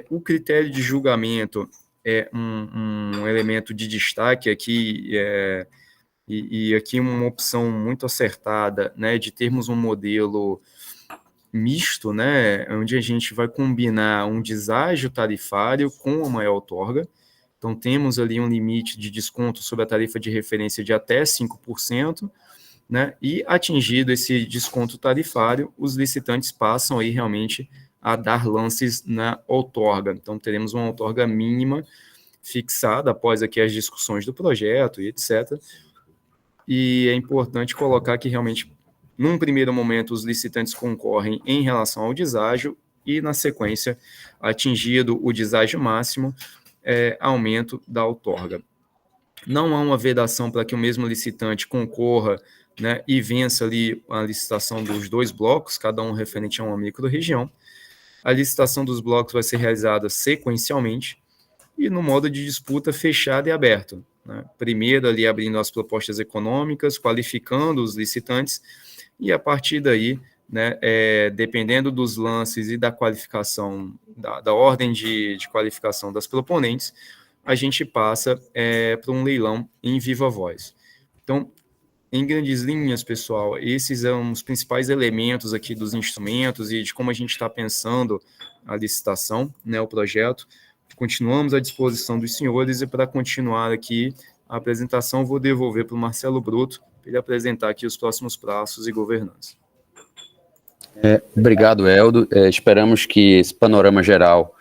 O critério de julgamento é um elemento de destaque aqui, e aqui uma opção muito acertada, né, de termos um modelo misto, né, onde a gente vai combinar um deságio tarifário com a maior outorga. Então, temos ali um limite de desconto sobre a tarifa de referência de até 5%, né, e atingido esse desconto tarifário, os licitantes passam aí realmente a dar lances na outorga. Então, teremos uma outorga mínima fixada após aqui as discussões do projeto e etc. E é importante colocar que realmente, num primeiro momento, os licitantes concorrem em relação ao deságio e, na sequência, atingido o deságio máximo, aumento da outorga. Não há uma vedação para que o mesmo licitante concorra, né, e vença ali a licitação dos dois blocos, cada um referente a uma microrregião. A licitação dos blocos vai ser realizada sequencialmente e no modo de disputa fechado e aberto. Né? Primeiro ali abrindo as propostas econômicas, qualificando os licitantes e a partir daí, né, dependendo dos lances e da qualificação, da ordem de qualificação das proponentes, a gente passa para um leilão em viva voz. Então, em grandes linhas, pessoal, esses são os principais elementos aqui dos instrumentos e de como a gente está pensando a licitação, né, o projeto. Continuamos à disposição dos senhores e para continuar aqui a apresentação, vou devolver para o Marcelo Bruto para ele apresentar aqui os próximos prazos e governança.
Obrigado, Eldo. Esperamos que esse panorama geral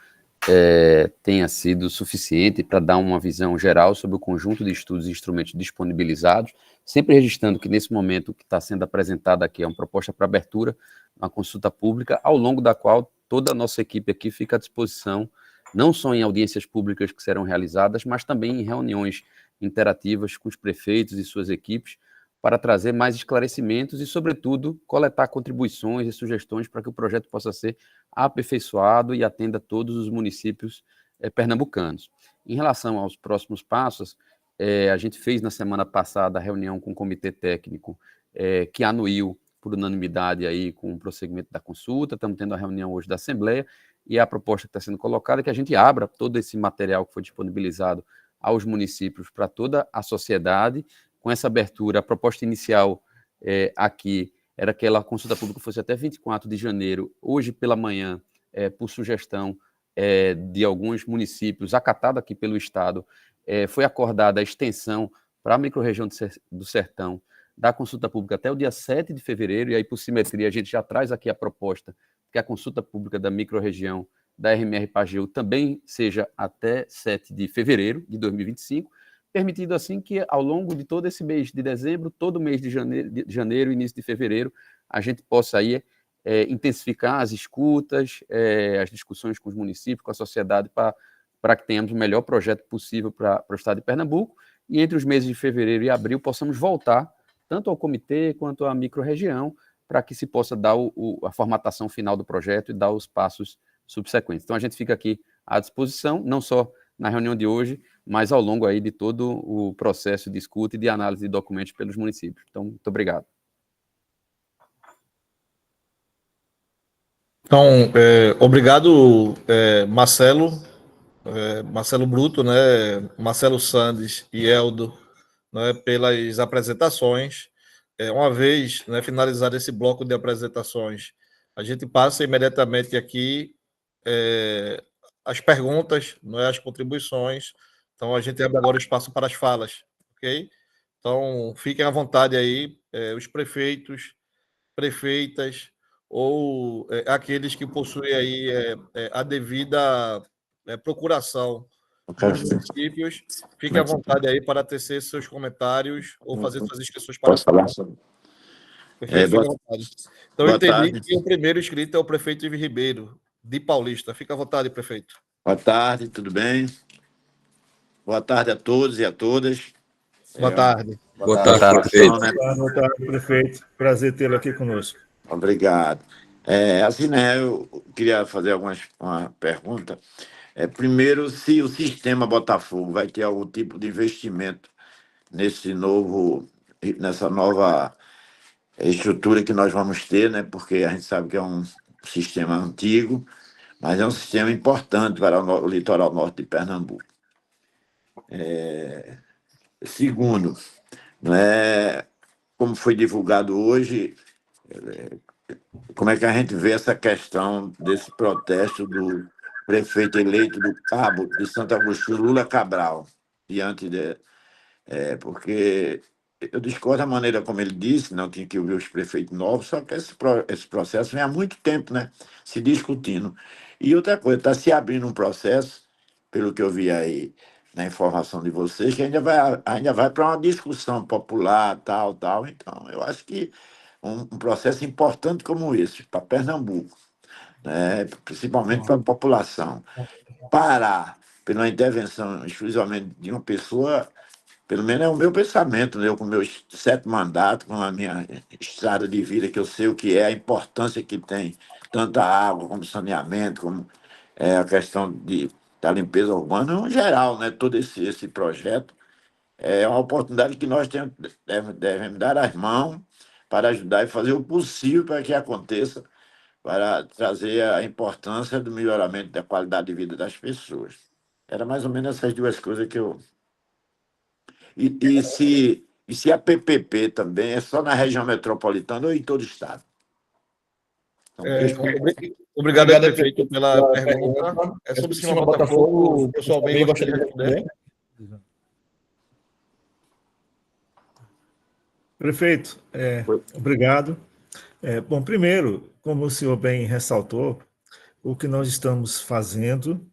tenha sido suficiente para dar uma visão geral sobre o conjunto de estudos e instrumentos disponibilizados, sempre registrando que, nesse momento, o que está sendo apresentado aqui é uma proposta para abertura, uma consulta pública, ao longo da qual toda a nossa equipe aqui fica à disposição, não só em audiências públicas que serão realizadas, mas também em reuniões interativas com os prefeitos e suas equipes, para trazer mais esclarecimentos e, sobretudo, coletar contribuições e sugestões para que o projeto possa ser aperfeiçoado e atenda todos os municípios pernambucanos. Em relação aos próximos passos, a gente fez na semana passada a reunião com o comitê técnico que anuiu por unanimidade aí com o prosseguimento da consulta, estamos tendo a reunião hoje da Assembleia, e a proposta que está sendo colocada é que a gente abra todo esse material que foi disponibilizado aos municípios para toda a sociedade. Com essa abertura, a proposta inicial aqui era que a consulta pública fosse até 24 de janeiro. Hoje, pela manhã, por sugestão de alguns municípios, acatado aqui pelo Estado, foi acordada a extensão para a microrregião do Sertão da consulta pública até o dia 7 de fevereiro, e aí, por simetria, a gente já traz aqui a proposta que a consulta pública da microrregião da RMR Pajeú também seja até 7 de fevereiro de 2025, permitindo assim que, ao longo de todo esse mês de dezembro, todo mês de janeiro, início de fevereiro, a gente possa aí intensificar as escutas, as discussões com os municípios, com a sociedade, para que tenhamos o melhor projeto possível para o estado de Pernambuco, e entre os meses de fevereiro e abril possamos voltar tanto ao comitê quanto à microrregião, para que se possa dar a formatação final do projeto e dar os passos subsequentes. Então, a gente fica aqui à disposição, não só na reunião de hoje, mas ao longo aí de todo o processo de escuta e de análise de documentos pelos municípios. Então, muito obrigado.
Então, obrigado, Marcelo, Marcelo Bruto, né, Marcelo Sandes e Eldo, né, pelas apresentações. Uma vez, né, finalizado esse bloco de apresentações, a gente passa imediatamente aqui as perguntas, né, as contribuições. Então, a gente abre agora o espaço para as falas, ok? Então, fiquem à vontade aí, os prefeitos, prefeitas, ou aqueles que possuem aí a devida procuração nos municípios, fiquem à vontade aí para tecer seus comentários ou fazer suas inscrições para falar. Perfeito? Fique à vontade. Então, eu entendi que o primeiro inscrito é o prefeito Ives Ribeiro, de Paulista. Fique à vontade, prefeito.
Boa tarde, tudo bem? Boa tarde a todos e a todas.
Boa tarde.
Boa tarde, prefeito.
Boa tarde, prefeito. Prazer tê-lo aqui conosco.
Obrigado. Assim, né, eu queria fazer uma pergunta. Primeiro, se o sistema Botafogo vai ter algum tipo de investimento nessa nova estrutura que nós vamos ter, né? Porque a gente sabe que é um sistema antigo, mas é um sistema importante para o litoral norte de Pernambuco. Segundo, como foi divulgado hoje, como é que a gente vê essa questão desse protesto do prefeito eleito do Cabo de Santo Agostinho, Lula Cabral, diante de... porque eu discordo da maneira como ele disse, não tinha que ouvir os prefeitos novos, só que esse processo vem há muito tempo, né, se discutindo. E outra coisa, está se abrindo um processo, pelo que eu vi aí na informação de vocês, que ainda vai para uma discussão popular, tal. Então, eu acho que um processo importante como esse, para Pernambuco, né, principalmente para a população, parar pela intervenção exclusivamente de uma pessoa, pelo menos é o meu pensamento, né? Eu, com meus 7 mandatos, com a minha estrada de vida, que eu sei o que é, a importância que tem tanto a água como saneamento, como a questão da limpeza urbana, em geral, né? Todo esse projeto é uma oportunidade que nós devemos dar as mãos para ajudar e fazer o possível para que aconteça, para trazer a importância do melhoramento da qualidade de vida das pessoas. Era mais ou menos essas duas coisas que eu... E se a PPP também é só na região metropolitana ou em todo o estado? Então,
Obrigado, prefeito, pela pergunta. Sobre o sistema Botafogo, o pessoal bem gostaria de responder.
Prefeito, obrigado. Bom, primeiro, como o senhor bem ressaltou, o que nós estamos fazendo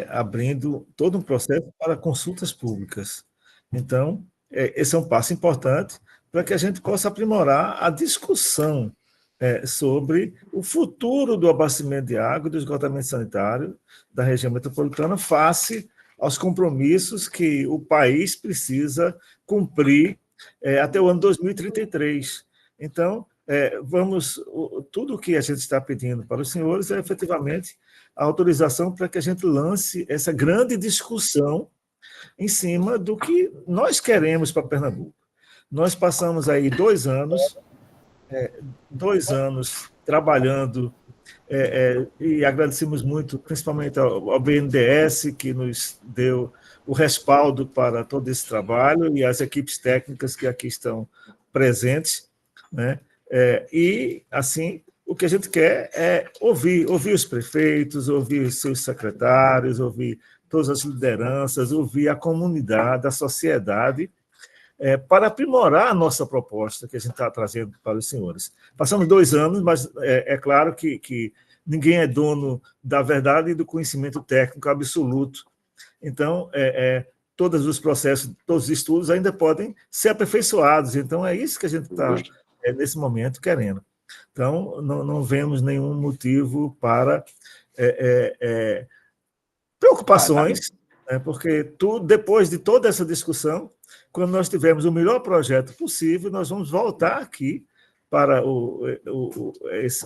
abrindo todo um processo para consultas públicas. Então, esse é um passo importante para que a gente possa aprimorar a discussão sobre o futuro do abastecimento de água e do esgotamento sanitário da região metropolitana face aos compromissos que o país precisa cumprir até o ano 2033. Então, tudo o que a gente está pedindo para os senhores é efetivamente a autorização para que a gente lance essa grande discussão em cima do que nós queremos para Pernambuco. Nós passamos aí 2 anos trabalhando e agradecemos muito, principalmente ao BNDES, que nos deu o respaldo para todo esse trabalho, e as equipes técnicas que aqui estão presentes, né? E, assim, o que a gente quer é ouvir os prefeitos, ouvir os seus secretários, ouvir todas as lideranças, ouvir a comunidade, a sociedade, para aprimorar a nossa proposta que a gente está trazendo para os senhores. Passamos 2 anos, mas é claro que ninguém é dono da verdade e do conhecimento técnico absoluto. Então, todos os processos, todos os estudos ainda podem ser aperfeiçoados. Então, é isso que a gente está, nesse momento, querendo. Então, não vemos nenhum motivo para preocupações, porque depois de toda essa discussão, quando nós tivermos o melhor projeto possível, nós vamos voltar aqui para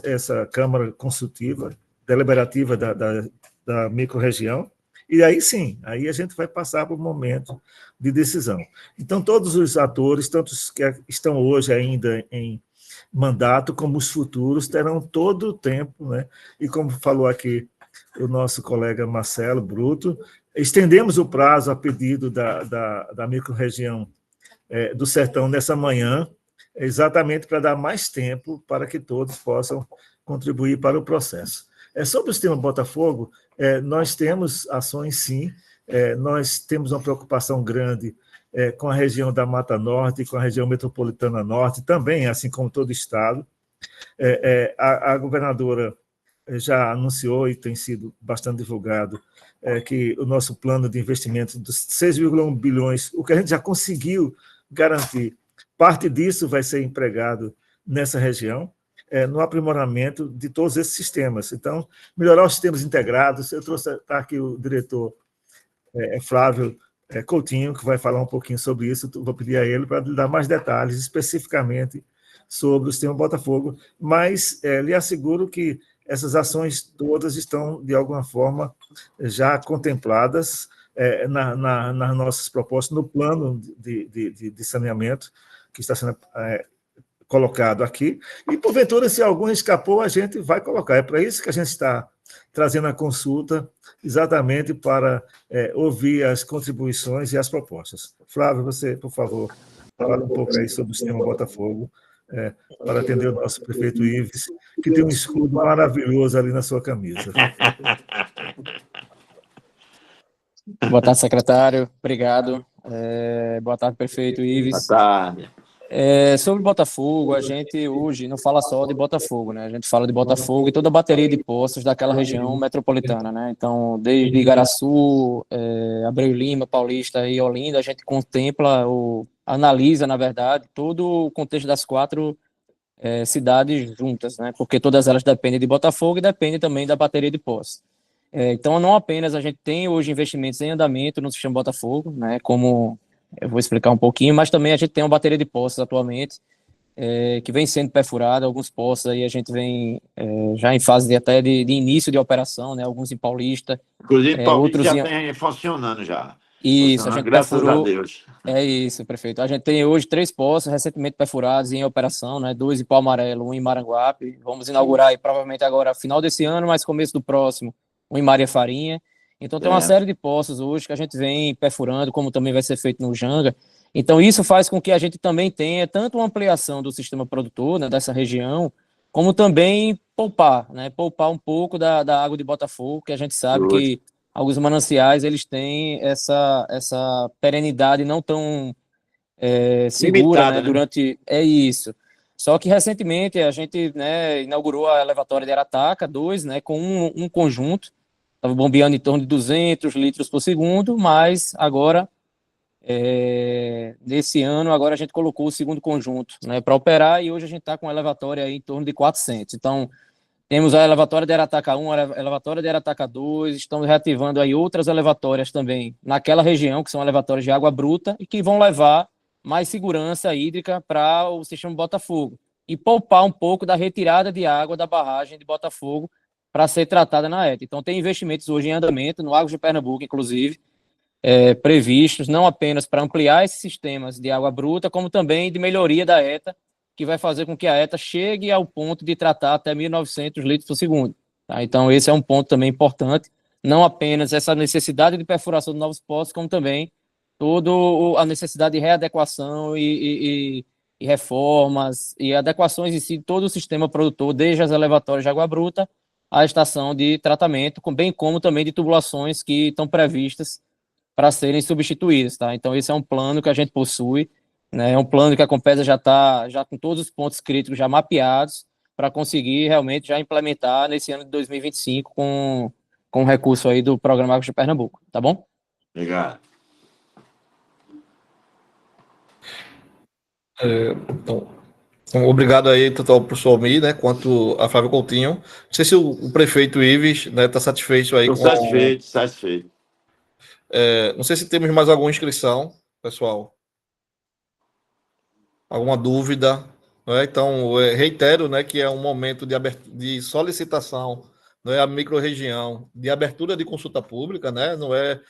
essa Câmara Consultiva, deliberativa da microrregião, e aí sim, aí a gente vai passar para o momento de decisão. Então, todos os atores, tanto os que estão hoje ainda em mandato, como os futuros, terão todo o tempo, né? E como falou aqui o nosso colega Marcelo Bruto, estendemos o prazo a pedido da microrregião do Sertão nessa manhã, exatamente para dar mais tempo para que todos possam contribuir para o processo. Sobre o sistema Botafogo, nós temos ações, sim, nós temos uma preocupação grande com a região da Mata Norte, com a região metropolitana norte, também, assim como todo o Estado. A governadora já anunciou, e tem sido bastante divulgado, que o nosso plano de investimento dos 6,1 bilhões, o que a gente já conseguiu garantir, parte disso vai ser empregado nessa região, no aprimoramento de todos esses sistemas. Então, melhorar os sistemas integrados. Eu trouxe aqui o diretor Flávio Coutinho, que vai falar um pouquinho sobre isso. Vou pedir a ele para dar mais detalhes, especificamente sobre o sistema Botafogo, mas lhe asseguro que essas ações todas estão, de alguma forma, já contempladas nas nossas propostas, no plano de saneamento que está sendo colocado aqui, e, porventura, se algum escapou, a gente vai colocar. É para isso que a gente está trazendo a consulta, exatamente para ouvir as contribuições e as propostas. Flávio, você, por favor, fala um pouco aí sobre o sistema Botafogo, para atender o nosso prefeito Ives, que tem um escudo maravilhoso ali na sua camisa.
Boa tarde, secretário. Obrigado. Boa tarde, prefeito Ives.
Boa tarde.
Sobre Botafogo, a gente hoje não fala só de Botafogo, né? A gente fala de Botafogo e toda a bateria de postos daquela região metropolitana, né? Então, desde Igaraçu, Abreu Lima, Paulista e Olinda, a gente contempla, analisa, na verdade, todo o contexto das 4 cidades juntas, né? Porque todas elas dependem de Botafogo e dependem também da bateria de postos. Então, não apenas a gente tem hoje investimentos em andamento no sistema Botafogo, né? Como eu vou explicar um pouquinho, mas também a gente tem uma bateria de postos atualmente, que vem sendo perfurada, alguns postos aí a gente vem já em fase de início de operação, né? Alguns em Paulista.
Inclusive, Paulista
outros
já tem funcionando já.
Isso, a gente
graças
perfurou.
a Deus.
Isso, prefeito. A gente tem hoje 3 postos recentemente perfurados em operação, né? 2 em Pau Amarelo, 1 em Maranguape. Vamos inaugurar aí, provavelmente agora, final desse ano, mas começo do próximo, 1 em Maria Farinha. Então, tem uma série de postos hoje que a gente vem perfurando, como também vai ser feito no Janga. Então, isso faz com que a gente também tenha tanto uma ampliação do sistema produtor, né, dessa região, como também poupar, né? Poupar um pouco da água de Botafogo, que a gente sabe que alguns mananciais, eles têm essa perenidade não tão segura,
limitada,
né? Durante... É isso. Só que, recentemente, a gente, né, inaugurou a elevatória de Arataca 2, né, com um conjunto, estava bombeando em torno de 200 litros por segundo, mas agora, nesse ano, agora a gente colocou o segundo conjunto, né, para operar, e hoje a gente está com uma elevatória aí em torno de 400. Então, temos a elevatória de Arataca 1, a elevatória de Arataca 2, estamos reativando aí outras elevatórias também naquela região, que são elevatórias de água bruta, e que vão levar mais segurança hídrica para o sistema Botafogo, e poupar um pouco da retirada de água da barragem de Botafogo para ser tratada na ETA. Então, tem investimentos hoje em andamento, no Águas de Pernambuco, inclusive, previstos, não apenas para ampliar esses sistemas de água bruta, como também de melhoria da ETA, que vai fazer com que a ETA chegue ao ponto de tratar até 1.900 litros por segundo. Tá? Então, esse é um ponto também importante, não apenas essa necessidade de perfuração de novos poços, como também toda a necessidade de readequação e reformas e adequações em si, todo o sistema produtor, desde as elevatórias de água bruta à estação de tratamento, bem como também de tubulações que estão previstas para serem substituídas. Tá? Então, esse é um plano que a gente possui, né? É um plano que a Compesa já está com todos os pontos críticos já mapeados para conseguir realmente já implementar nesse ano de 2025 com o recurso aí do Programa Águas de Pernambuco, tá bom?
Obrigado.
Então, obrigado aí, tanto ao professor Almir, né, quanto a Flávio Coutinho. Não sei se o prefeito Ives, né, está satisfeito aí
Estou
com...
satisfeito.
Não sei se temos mais alguma inscrição, pessoal. Alguma dúvida? Né? Então, reitero, né, que é um momento de solicitação, não é a microrregião, de abertura de consulta pública, né? Não é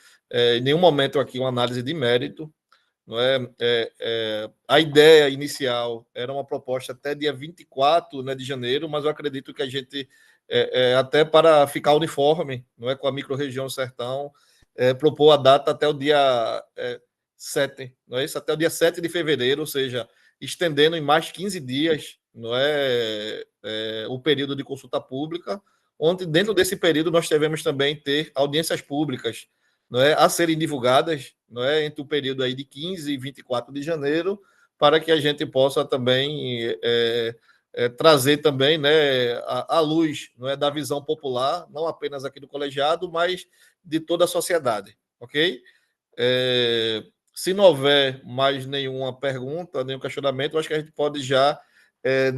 em nenhum momento aqui uma análise de mérito. Não a ideia inicial era uma proposta até dia 24, né, de janeiro, mas eu acredito que a gente, até para ficar uniforme, não é, com a microrregião Sertão, propor a data até o dia 7, não é isso? Até o dia 7 de fevereiro, ou seja, estendendo em mais 15 dias, não o período de consulta pública, onde dentro desse período nós devemos também ter audiências públicas, não é, a serem divulgadas, não é, entre o período aí de 15 e 24 de janeiro, para que a gente possa também trazer também, né, a luz, não é, da visão popular, não apenas aqui do colegiado, mas de toda a sociedade, ok? Se não houver mais nenhuma pergunta, nenhum questionamento, eu acho que a gente pode já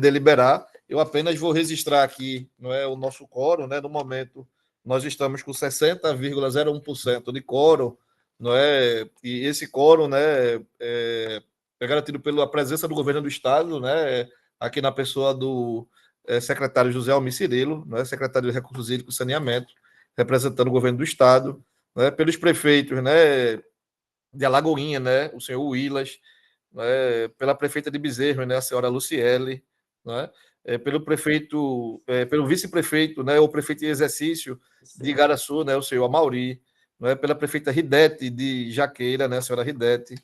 deliberar. Eu apenas vou registrar aqui, não é, o nosso quórum, né? No momento, nós estamos com 60,01% de quórum, não é? E esse quórum, né, é garantido pela presença do governo do Estado, né? Aqui na pessoa do secretário José Almir Cirilo, né, secretário de Recursos Hídricos e Saneamento, representando o governo do Estado, né, pelos prefeitos, né, de Alagoinha, né, o senhor Willas, né, pela prefeita de Bezerro, né, a senhora Luciele, né, pelo prefeito, pelo vice-prefeito, né, o prefeito em exercício de Igaraçu, né, o senhor Amauri, né, pela prefeita Ridete de Jaqueira, né, a senhora Ridete,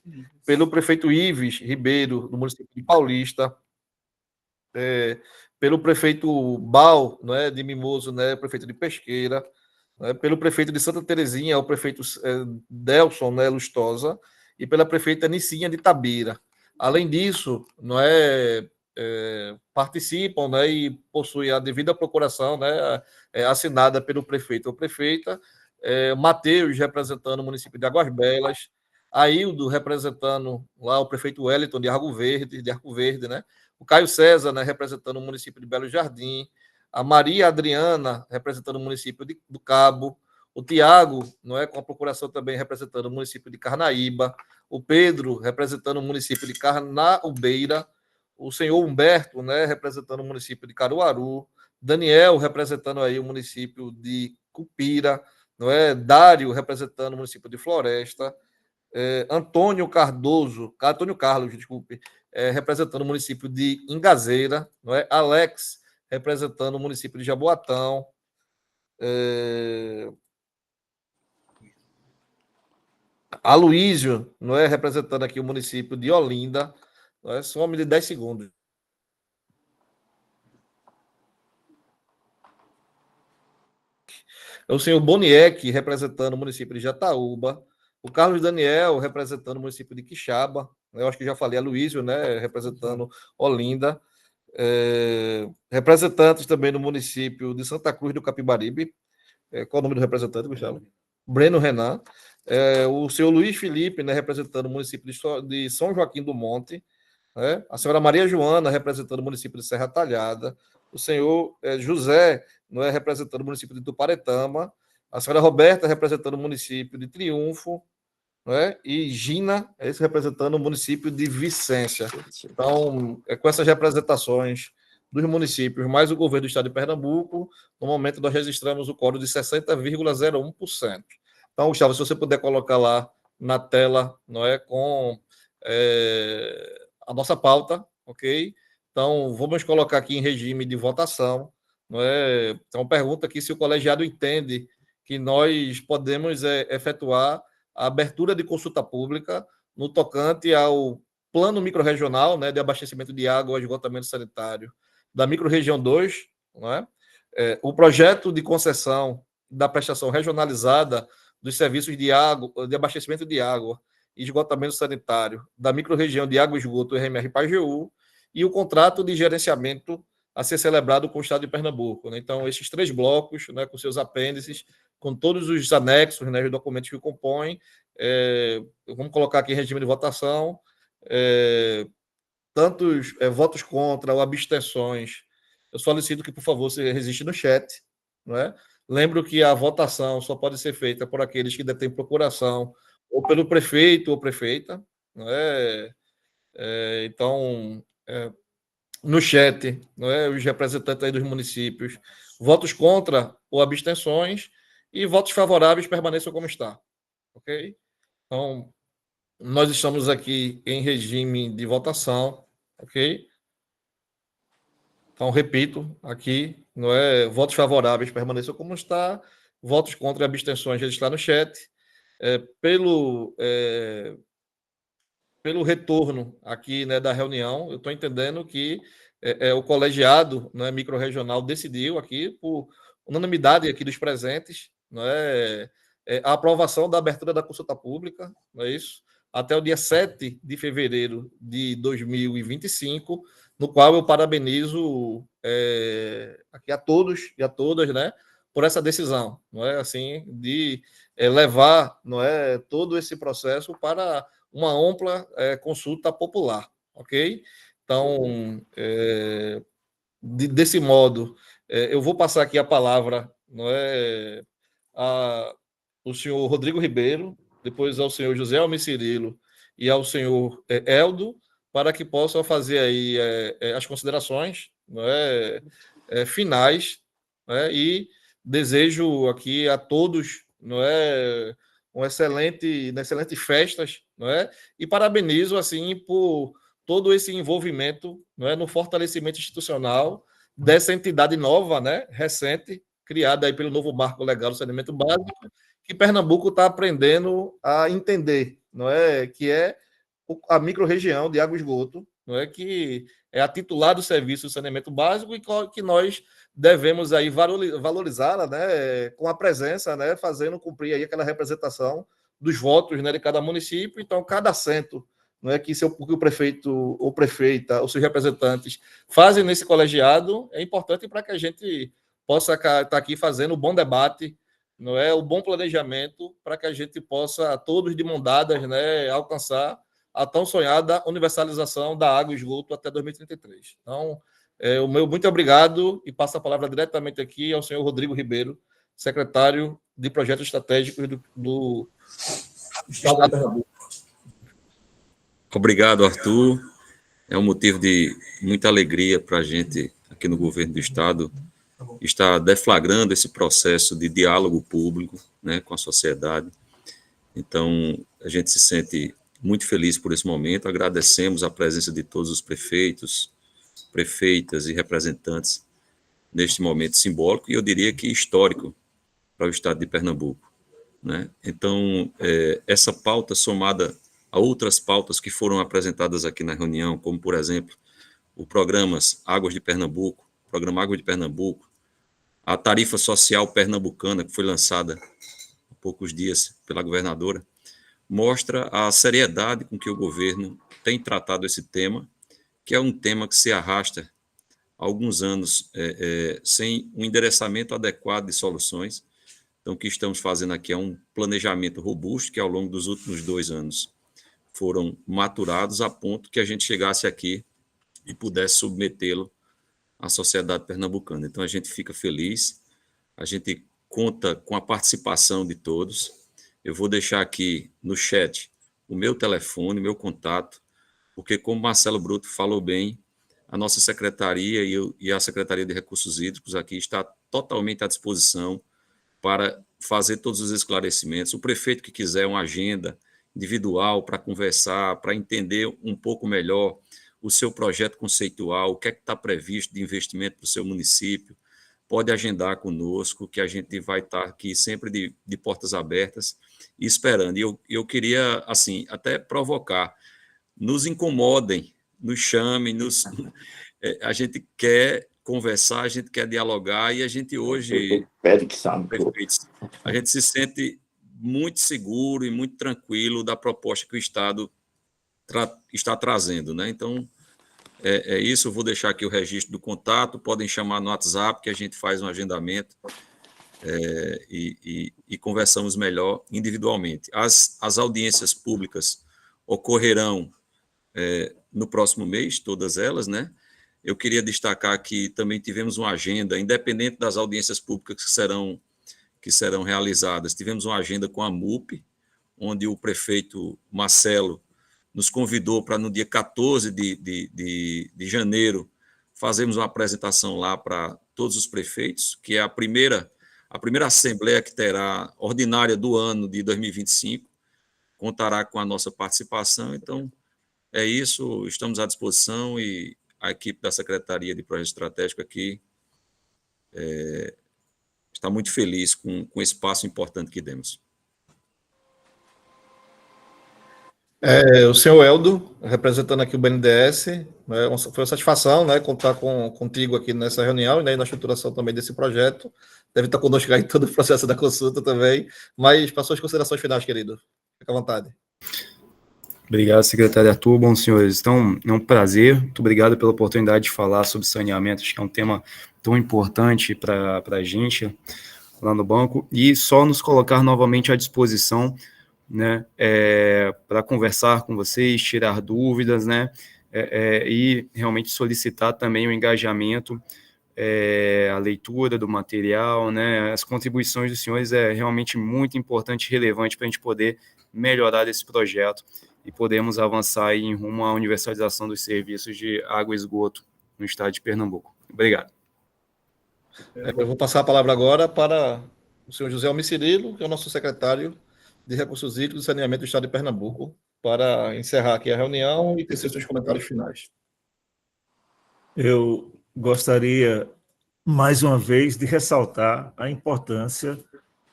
pelo prefeito Ives Ribeiro, do município de Paulista, pelo prefeito Bal, né, de Mimoso, né, prefeito de Pesqueira, né, pelo prefeito de Santa Terezinha, o prefeito Delson, né, Lustosa, e pela prefeita Nicinha de Tabira. Além disso, não participam, né, e possuem a devida procuração, né, assinada pelo prefeito ou prefeita, Mateus, representando o município de Águas Belas, Aildo, representando lá o prefeito Wellington de Arco Verde, né, o Caio César, né, representando o município de Belo Jardim, a Maria Adriana, representando o município do Cabo, o Tiago, não é, com a procuração também representando o município de Carnaíba, o Pedro, representando o município de Carnaúbeira, o senhor Humberto, né, representando o município de Caruaru, Daniel, representando aí o município de Cupira, não é, Dário, representando o município de Floresta, Antônio Carlos, desculpe, representando o município de Ingazeira, não é, Alex, representando o município de Jaboatão, Aloísio, não é, representando aqui o município de Olinda, não é, só de 10 segundos. O senhor Boniek, representando o município de Jataúba, o Carlos Daniel, representando o município de Quixaba, eu acho que já falei, Aloísio, né, representando Olinda, representantes também no município de Santa Cruz do Capibaribe, qual o nome do representante, Gustavo? Breno Renan. O senhor Luiz Felipe, né, representando o município de São Joaquim do Monte, né? A senhora Maria Joana, representando o município de Serra Talhada, o senhor José, não é, representando o município de Tuparetama, a senhora Roberta, representando o município de Triunfo, não é? E Gina, representando o município de Vicência. Então, com essas representações dos municípios, mais o governo do estado de Pernambuco, no momento nós registramos o quórum de 60,01%. Então, Gustavo, se você puder colocar lá na tela, não é, com a nossa pauta, ok? Então, vamos colocar aqui em regime de votação, não é? Então, pergunta aqui se o colegiado entende que nós podemos efetuar a abertura de consulta pública no tocante ao plano microrregional, né, de abastecimento de água e esgotamento sanitário da microrregião 2, não é? O projeto de concessão da prestação regionalizada dos serviços de água, de abastecimento de água e esgotamento sanitário da microrregião de água e esgoto RMR Pajeú e o contrato de gerenciamento a ser celebrado com o estado de Pernambuco, né? Então, esses 3 blocos, né, com seus apêndices, com todos os anexos, né, os documentos que compõem, vamos colocar aqui em regime de votação, tantos votos contra ou abstenções, eu solicito que, por favor, você registre no chat, não é? Lembro que a votação só pode ser feita por aqueles que detêm procuração ou pelo prefeito ou prefeita, não é? Então, no chat, não é? Os representantes aí dos municípios, votos contra ou abstenções e votos favoráveis permaneçam como está, ok? Então, nós estamos aqui em regime de votação, ok? Então, repito, aqui, não é? Votos favoráveis permaneçam como está, votos contra e abstenções registrar no chat. Pelo retorno aqui, né, da reunião, eu estou entendendo que o colegiado, né, microrregional decidiu aqui, por unanimidade aqui dos presentes, né, a aprovação da abertura da consulta pública, não é isso? Até o dia 7 de fevereiro de 2025, no qual eu parabenizo aqui a todos e a todas, né, por essa decisão, não é, assim, de levar, não é, todo esse processo para uma ampla consulta popular, ok? Então, desse modo, eu vou passar aqui a palavra, não é, ao senhor Rodrigo Ribeiro, depois ao senhor José Almir Cirilo e ao senhor Eldo, para que possam fazer aí as considerações, não é, finais, né, e desejo aqui a todos, não é, excelente festas, não é? E parabenizo assim por todo esse envolvimento, não é, no fortalecimento institucional dessa entidade nova, né, recente, criada aí pelo novo marco legal do saneamento básico, que Pernambuco está aprendendo a entender, não é, que é a microrregião de água e esgoto, não é, que é a titular do serviço de saneamento básico e que nós devemos aí valorizá-la, né, com a presença, né, fazendo cumprir aí aquela representação dos votos, né, de cada município. Então, cada assento, não é, que o prefeito ou prefeita, os seus representantes fazem nesse colegiado, é importante para que a gente possa estar aqui fazendo um bom debate, não é, o bom planejamento, para que a gente possa, todos de mão dadas, né, alcançar a tão sonhada universalização da água e esgoto até 2033. Então, o meu muito obrigado e passo a palavra diretamente aqui ao senhor Rodrigo Ribeiro, secretário de Projetos Estratégicos do Estado de Pernambuco.
Obrigado, Arthur. É um motivo de muita alegria para a gente, aqui no governo do Estado, estar deflagrando esse processo de diálogo público, né, com a sociedade. Então, a gente se sente muito feliz por esse momento, agradecemos a presença de todos os prefeitos, prefeitas e representantes neste momento simbólico, e eu diria que histórico para o estado de Pernambuco, né? Então, essa pauta somada a outras pautas que foram apresentadas aqui na reunião, como, por exemplo, o programa Águas de Pernambuco, Programa Água de Pernambuco, a tarifa social pernambucana, que foi lançada há poucos dias pela governadora, mostra a seriedade com que o governo tem tratado esse tema, que é um tema que se arrasta há alguns anos sem um endereçamento adequado de soluções. Então, o que estamos fazendo aqui é um planejamento robusto, que ao longo dos últimos 2 anos foram maturados a ponto que a gente chegasse aqui e pudesse submetê-lo à sociedade pernambucana. Então, a gente fica feliz, a gente conta com a participação de todos. Eu vou deixar aqui no chat o meu telefone, meu contato, porque, como Marcelo Bruto falou bem, a nossa secretaria e a Secretaria de Recursos Hídricos aqui está totalmente à disposição para fazer todos os esclarecimentos. O prefeito que quiser uma agenda individual para conversar, para entender um pouco melhor o seu projeto conceitual, o que é que está previsto de investimento para o seu município, pode agendar conosco, que a gente vai estar aqui sempre de portas abertas e esperando. E eu queria, assim, até provocar, nos incomodem, nos chamem, a gente quer conversar, a gente quer dialogar, e a gente hoje, prefeitos, a gente se sente muito seguro e muito tranquilo da proposta que o Estado está trazendo, né? Então, é isso, eu vou deixar aqui o registro do contato, podem chamar no WhatsApp, que a gente faz um agendamento e conversamos melhor individualmente. As audiências públicas ocorrerão no próximo mês, todas elas, né? Eu queria destacar que também tivemos uma agenda, independente das audiências públicas que serão realizadas, tivemos uma agenda com a MUP, onde o prefeito Marcelo nos convidou para, no dia 14 de janeiro, fazermos uma apresentação lá para todos os prefeitos, que é a primeira assembleia que terá ordinária do ano de 2025, contará com a nossa participação. Então, é isso, estamos à disposição, e a equipe da Secretaria de Projeto Estratégico aqui está muito feliz com esse passo importante que demos.
O senhor Eldo, representando aqui o BNDES, né, foi uma satisfação, né, contar contigo aqui nessa reunião, né, e na estruturação também desse projeto. Deve estar conosco aí em todo o processo da consulta também, mas para suas considerações finais, querido. Fica à vontade.
Obrigado, secretário Arthur. Bom, senhores, então é um prazer. Muito obrigado pela oportunidade de falar sobre saneamento. Acho que é um tema tão importante para a gente lá no banco, e só nos colocar novamente à disposição, né, para conversar com vocês, tirar dúvidas, né, e realmente solicitar também o engajamento, a leitura do material, né, as contribuições dos senhores é realmente muito importante e relevante para a gente poder melhorar esse projeto e podermos avançar aí em rumo à universalização dos serviços de água e esgoto no estado de Pernambuco. Obrigado.
Eu vou passar a palavra agora para o senhor José Almir Cirilo, que é o nosso secretário de Recursos Hídricos e Saneamento do Estado de Pernambuco, para encerrar aqui a reunião e tecer seus comentários finais.
Eu gostaria, mais uma vez, de ressaltar a importância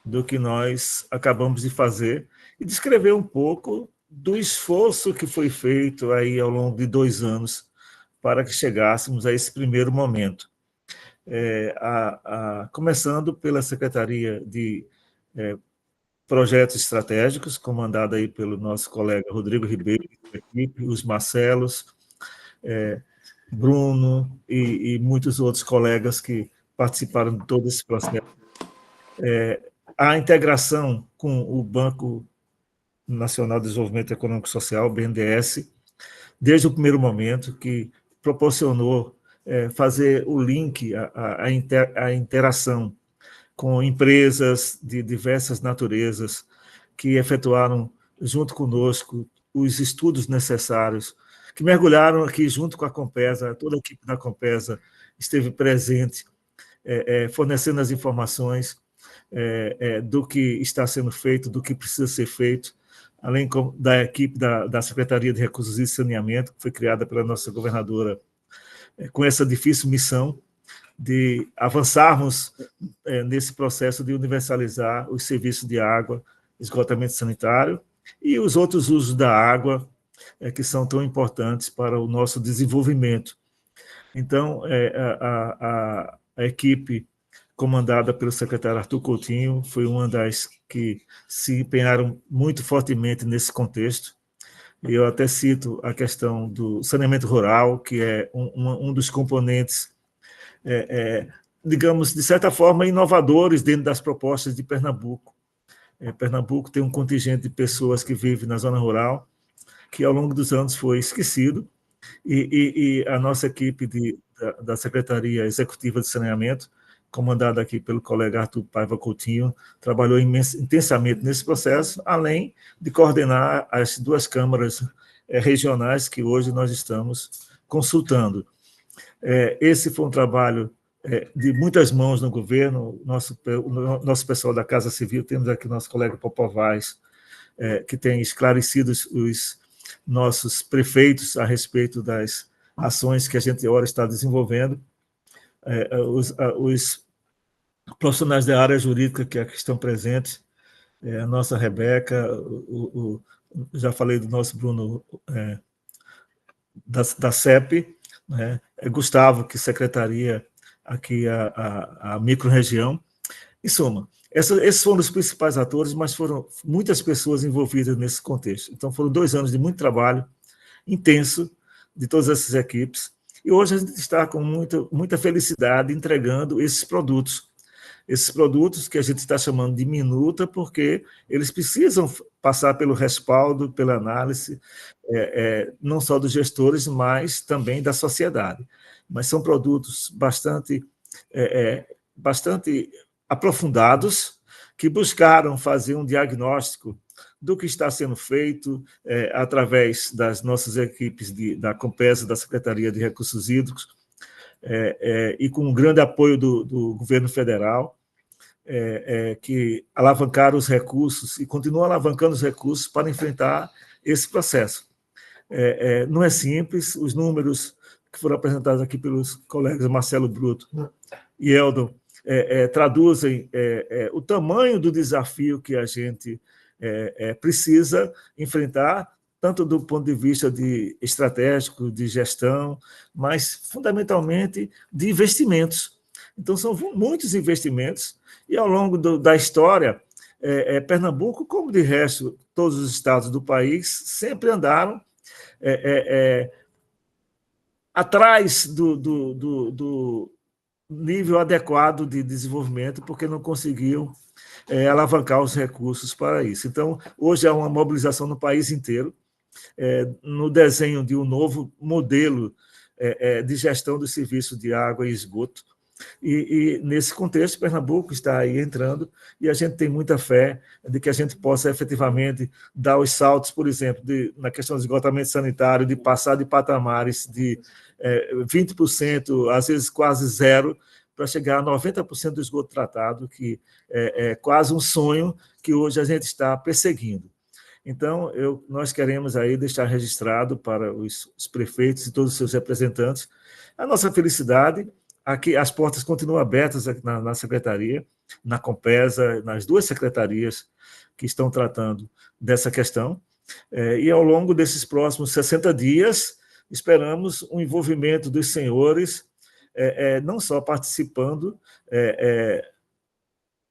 do que nós acabamos de fazer e descrever um pouco do esforço que foi feito aí ao longo de 2 anos para que chegássemos a esse primeiro momento. Começando pela Secretaria de Projetos Estratégicos, comandada aí pelo nosso colega Rodrigo Ribeiro, equipe, os Marcelos, Bruno e muitos outros colegas que participaram de todo esse processo. A integração com o Banco Nacional de Desenvolvimento Econômico e Social, BNDES, desde o primeiro momento, que proporcionou fazer o link, a interação com empresas de diversas naturezas que efetuaram junto conosco os estudos necessários, que mergulharam aqui junto com a Compesa, toda a equipe da Compesa esteve presente, fornecendo as informações do que está sendo feito, do que precisa ser feito, além da equipe da Secretaria de Recursos e Saneamento, que foi criada pela nossa governadora, com essa difícil missão de avançarmos nesse processo de universalizar os serviços de água, esgotamento sanitário e os outros usos da água que são tão importantes para o nosso desenvolvimento. Então, a equipe comandada pelo secretário Arthur Coutinho foi uma das que se empenharam muito fortemente nesse contexto. Eu até cito a questão do saneamento rural, que é um dos componentes digamos, de certa forma, inovadores dentro das propostas de Pernambuco. Pernambuco tem um contingente de pessoas que vivem na zona rural, que ao longo dos anos foi esquecido, e a nossa equipe da Secretaria Executiva de Saneamento, comandada aqui pelo colega Arthur Paiva Coutinho, trabalhou intensamente nesse processo, além de coordenar as 2 câmaras regionais que hoje nós estamos consultando. Esse foi um trabalho de muitas mãos no governo. O nosso pessoal da Casa Civil, temos aqui o nosso colega Popovaz, que tem esclarecido os nossos prefeitos a respeito das ações que a gente agora está desenvolvendo. Os profissionais da área jurídica que aqui estão presentes, a nossa Rebeca, já falei do nosso Bruno da CEP, né? Gustavo, que secretaria aqui a microrregião. Em suma, esses foram os principais atores, mas foram muitas pessoas envolvidas nesse contexto. Então, foram 2 anos de muito trabalho intenso de todas essas equipes, e hoje a gente está com muita felicidade entregando esses produtos que a gente está chamando de minuta, porque eles precisam passar pelo respaldo, pela análise, não só dos gestores, mas também da sociedade. Mas são produtos bastante aprofundados, que buscaram fazer um diagnóstico do que está sendo feito através das nossas equipes da Compesa, da Secretaria de Recursos Hídricos, e com um grande apoio do governo federal, que alavancaram os recursos e continuam alavancando os recursos para enfrentar esse processo. Não é simples, os números que foram apresentados aqui pelos colegas Marcelo Bruto e Eldon traduzem o tamanho do desafio que a gente precisa enfrentar, tanto do ponto de vista estratégico, de gestão, mas, fundamentalmente, de investimentos. Então, são muitos investimentos, e, ao longo da história, Pernambuco, como de resto, todos os estados do país, sempre andaram atrás do nível adequado de desenvolvimento, porque não conseguiam alavancar os recursos para isso. Então, hoje há uma mobilização no país inteiro, no desenho de um novo modelo de gestão do serviço de água e esgoto, e nesse contexto, Pernambuco está aí entrando, e a gente tem muita fé de que a gente possa efetivamente dar os saltos, por exemplo, na questão do esgotamento sanitário, de passar de patamares de 20%, às vezes quase zero, para chegar a 90% do esgoto tratado, que é quase um sonho que hoje a gente está perseguindo. Então, nós queremos aí deixar registrado para os prefeitos e todos os seus representantes a nossa felicidade. Aqui as portas continuam abertas na Secretaria, na Compesa, nas 2 secretarias que estão tratando dessa questão. E ao longo desses próximos 60 dias, esperamos um envolvimento dos senhores, não só participando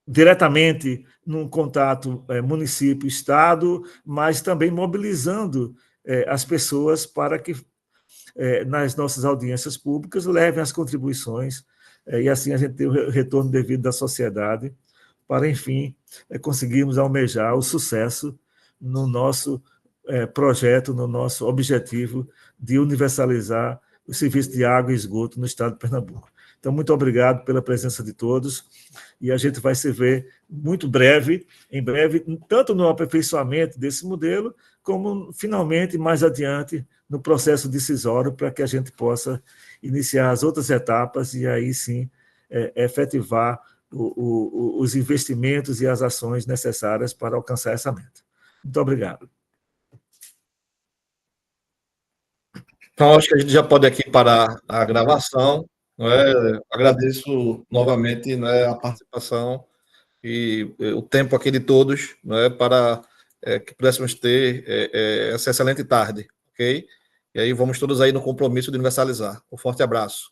diretamente num contato município-estado, mas também mobilizando as pessoas para que, nas nossas audiências públicas, levem as contribuições, e assim a gente tem o retorno devido da sociedade, para, enfim, conseguirmos almejar o sucesso no nosso projeto, no nosso objetivo de universalizar o serviço de água e esgoto no estado de Pernambuco. Então, muito obrigado pela presença de todos, e a gente vai se ver muito em breve, tanto no aperfeiçoamento desse modelo, como, finalmente, mais adiante, no processo decisório, para que a gente possa iniciar as outras etapas e, aí sim, efetivar os investimentos e as ações necessárias para alcançar essa meta. Muito obrigado.
Então, acho que a gente já pode aqui parar a gravação. Agradeço novamente, a participação e o tempo aqui de todos, para que pudéssemos ter essa excelente tarde, ok? E aí vamos todos aí no compromisso de universalizar. Um forte abraço.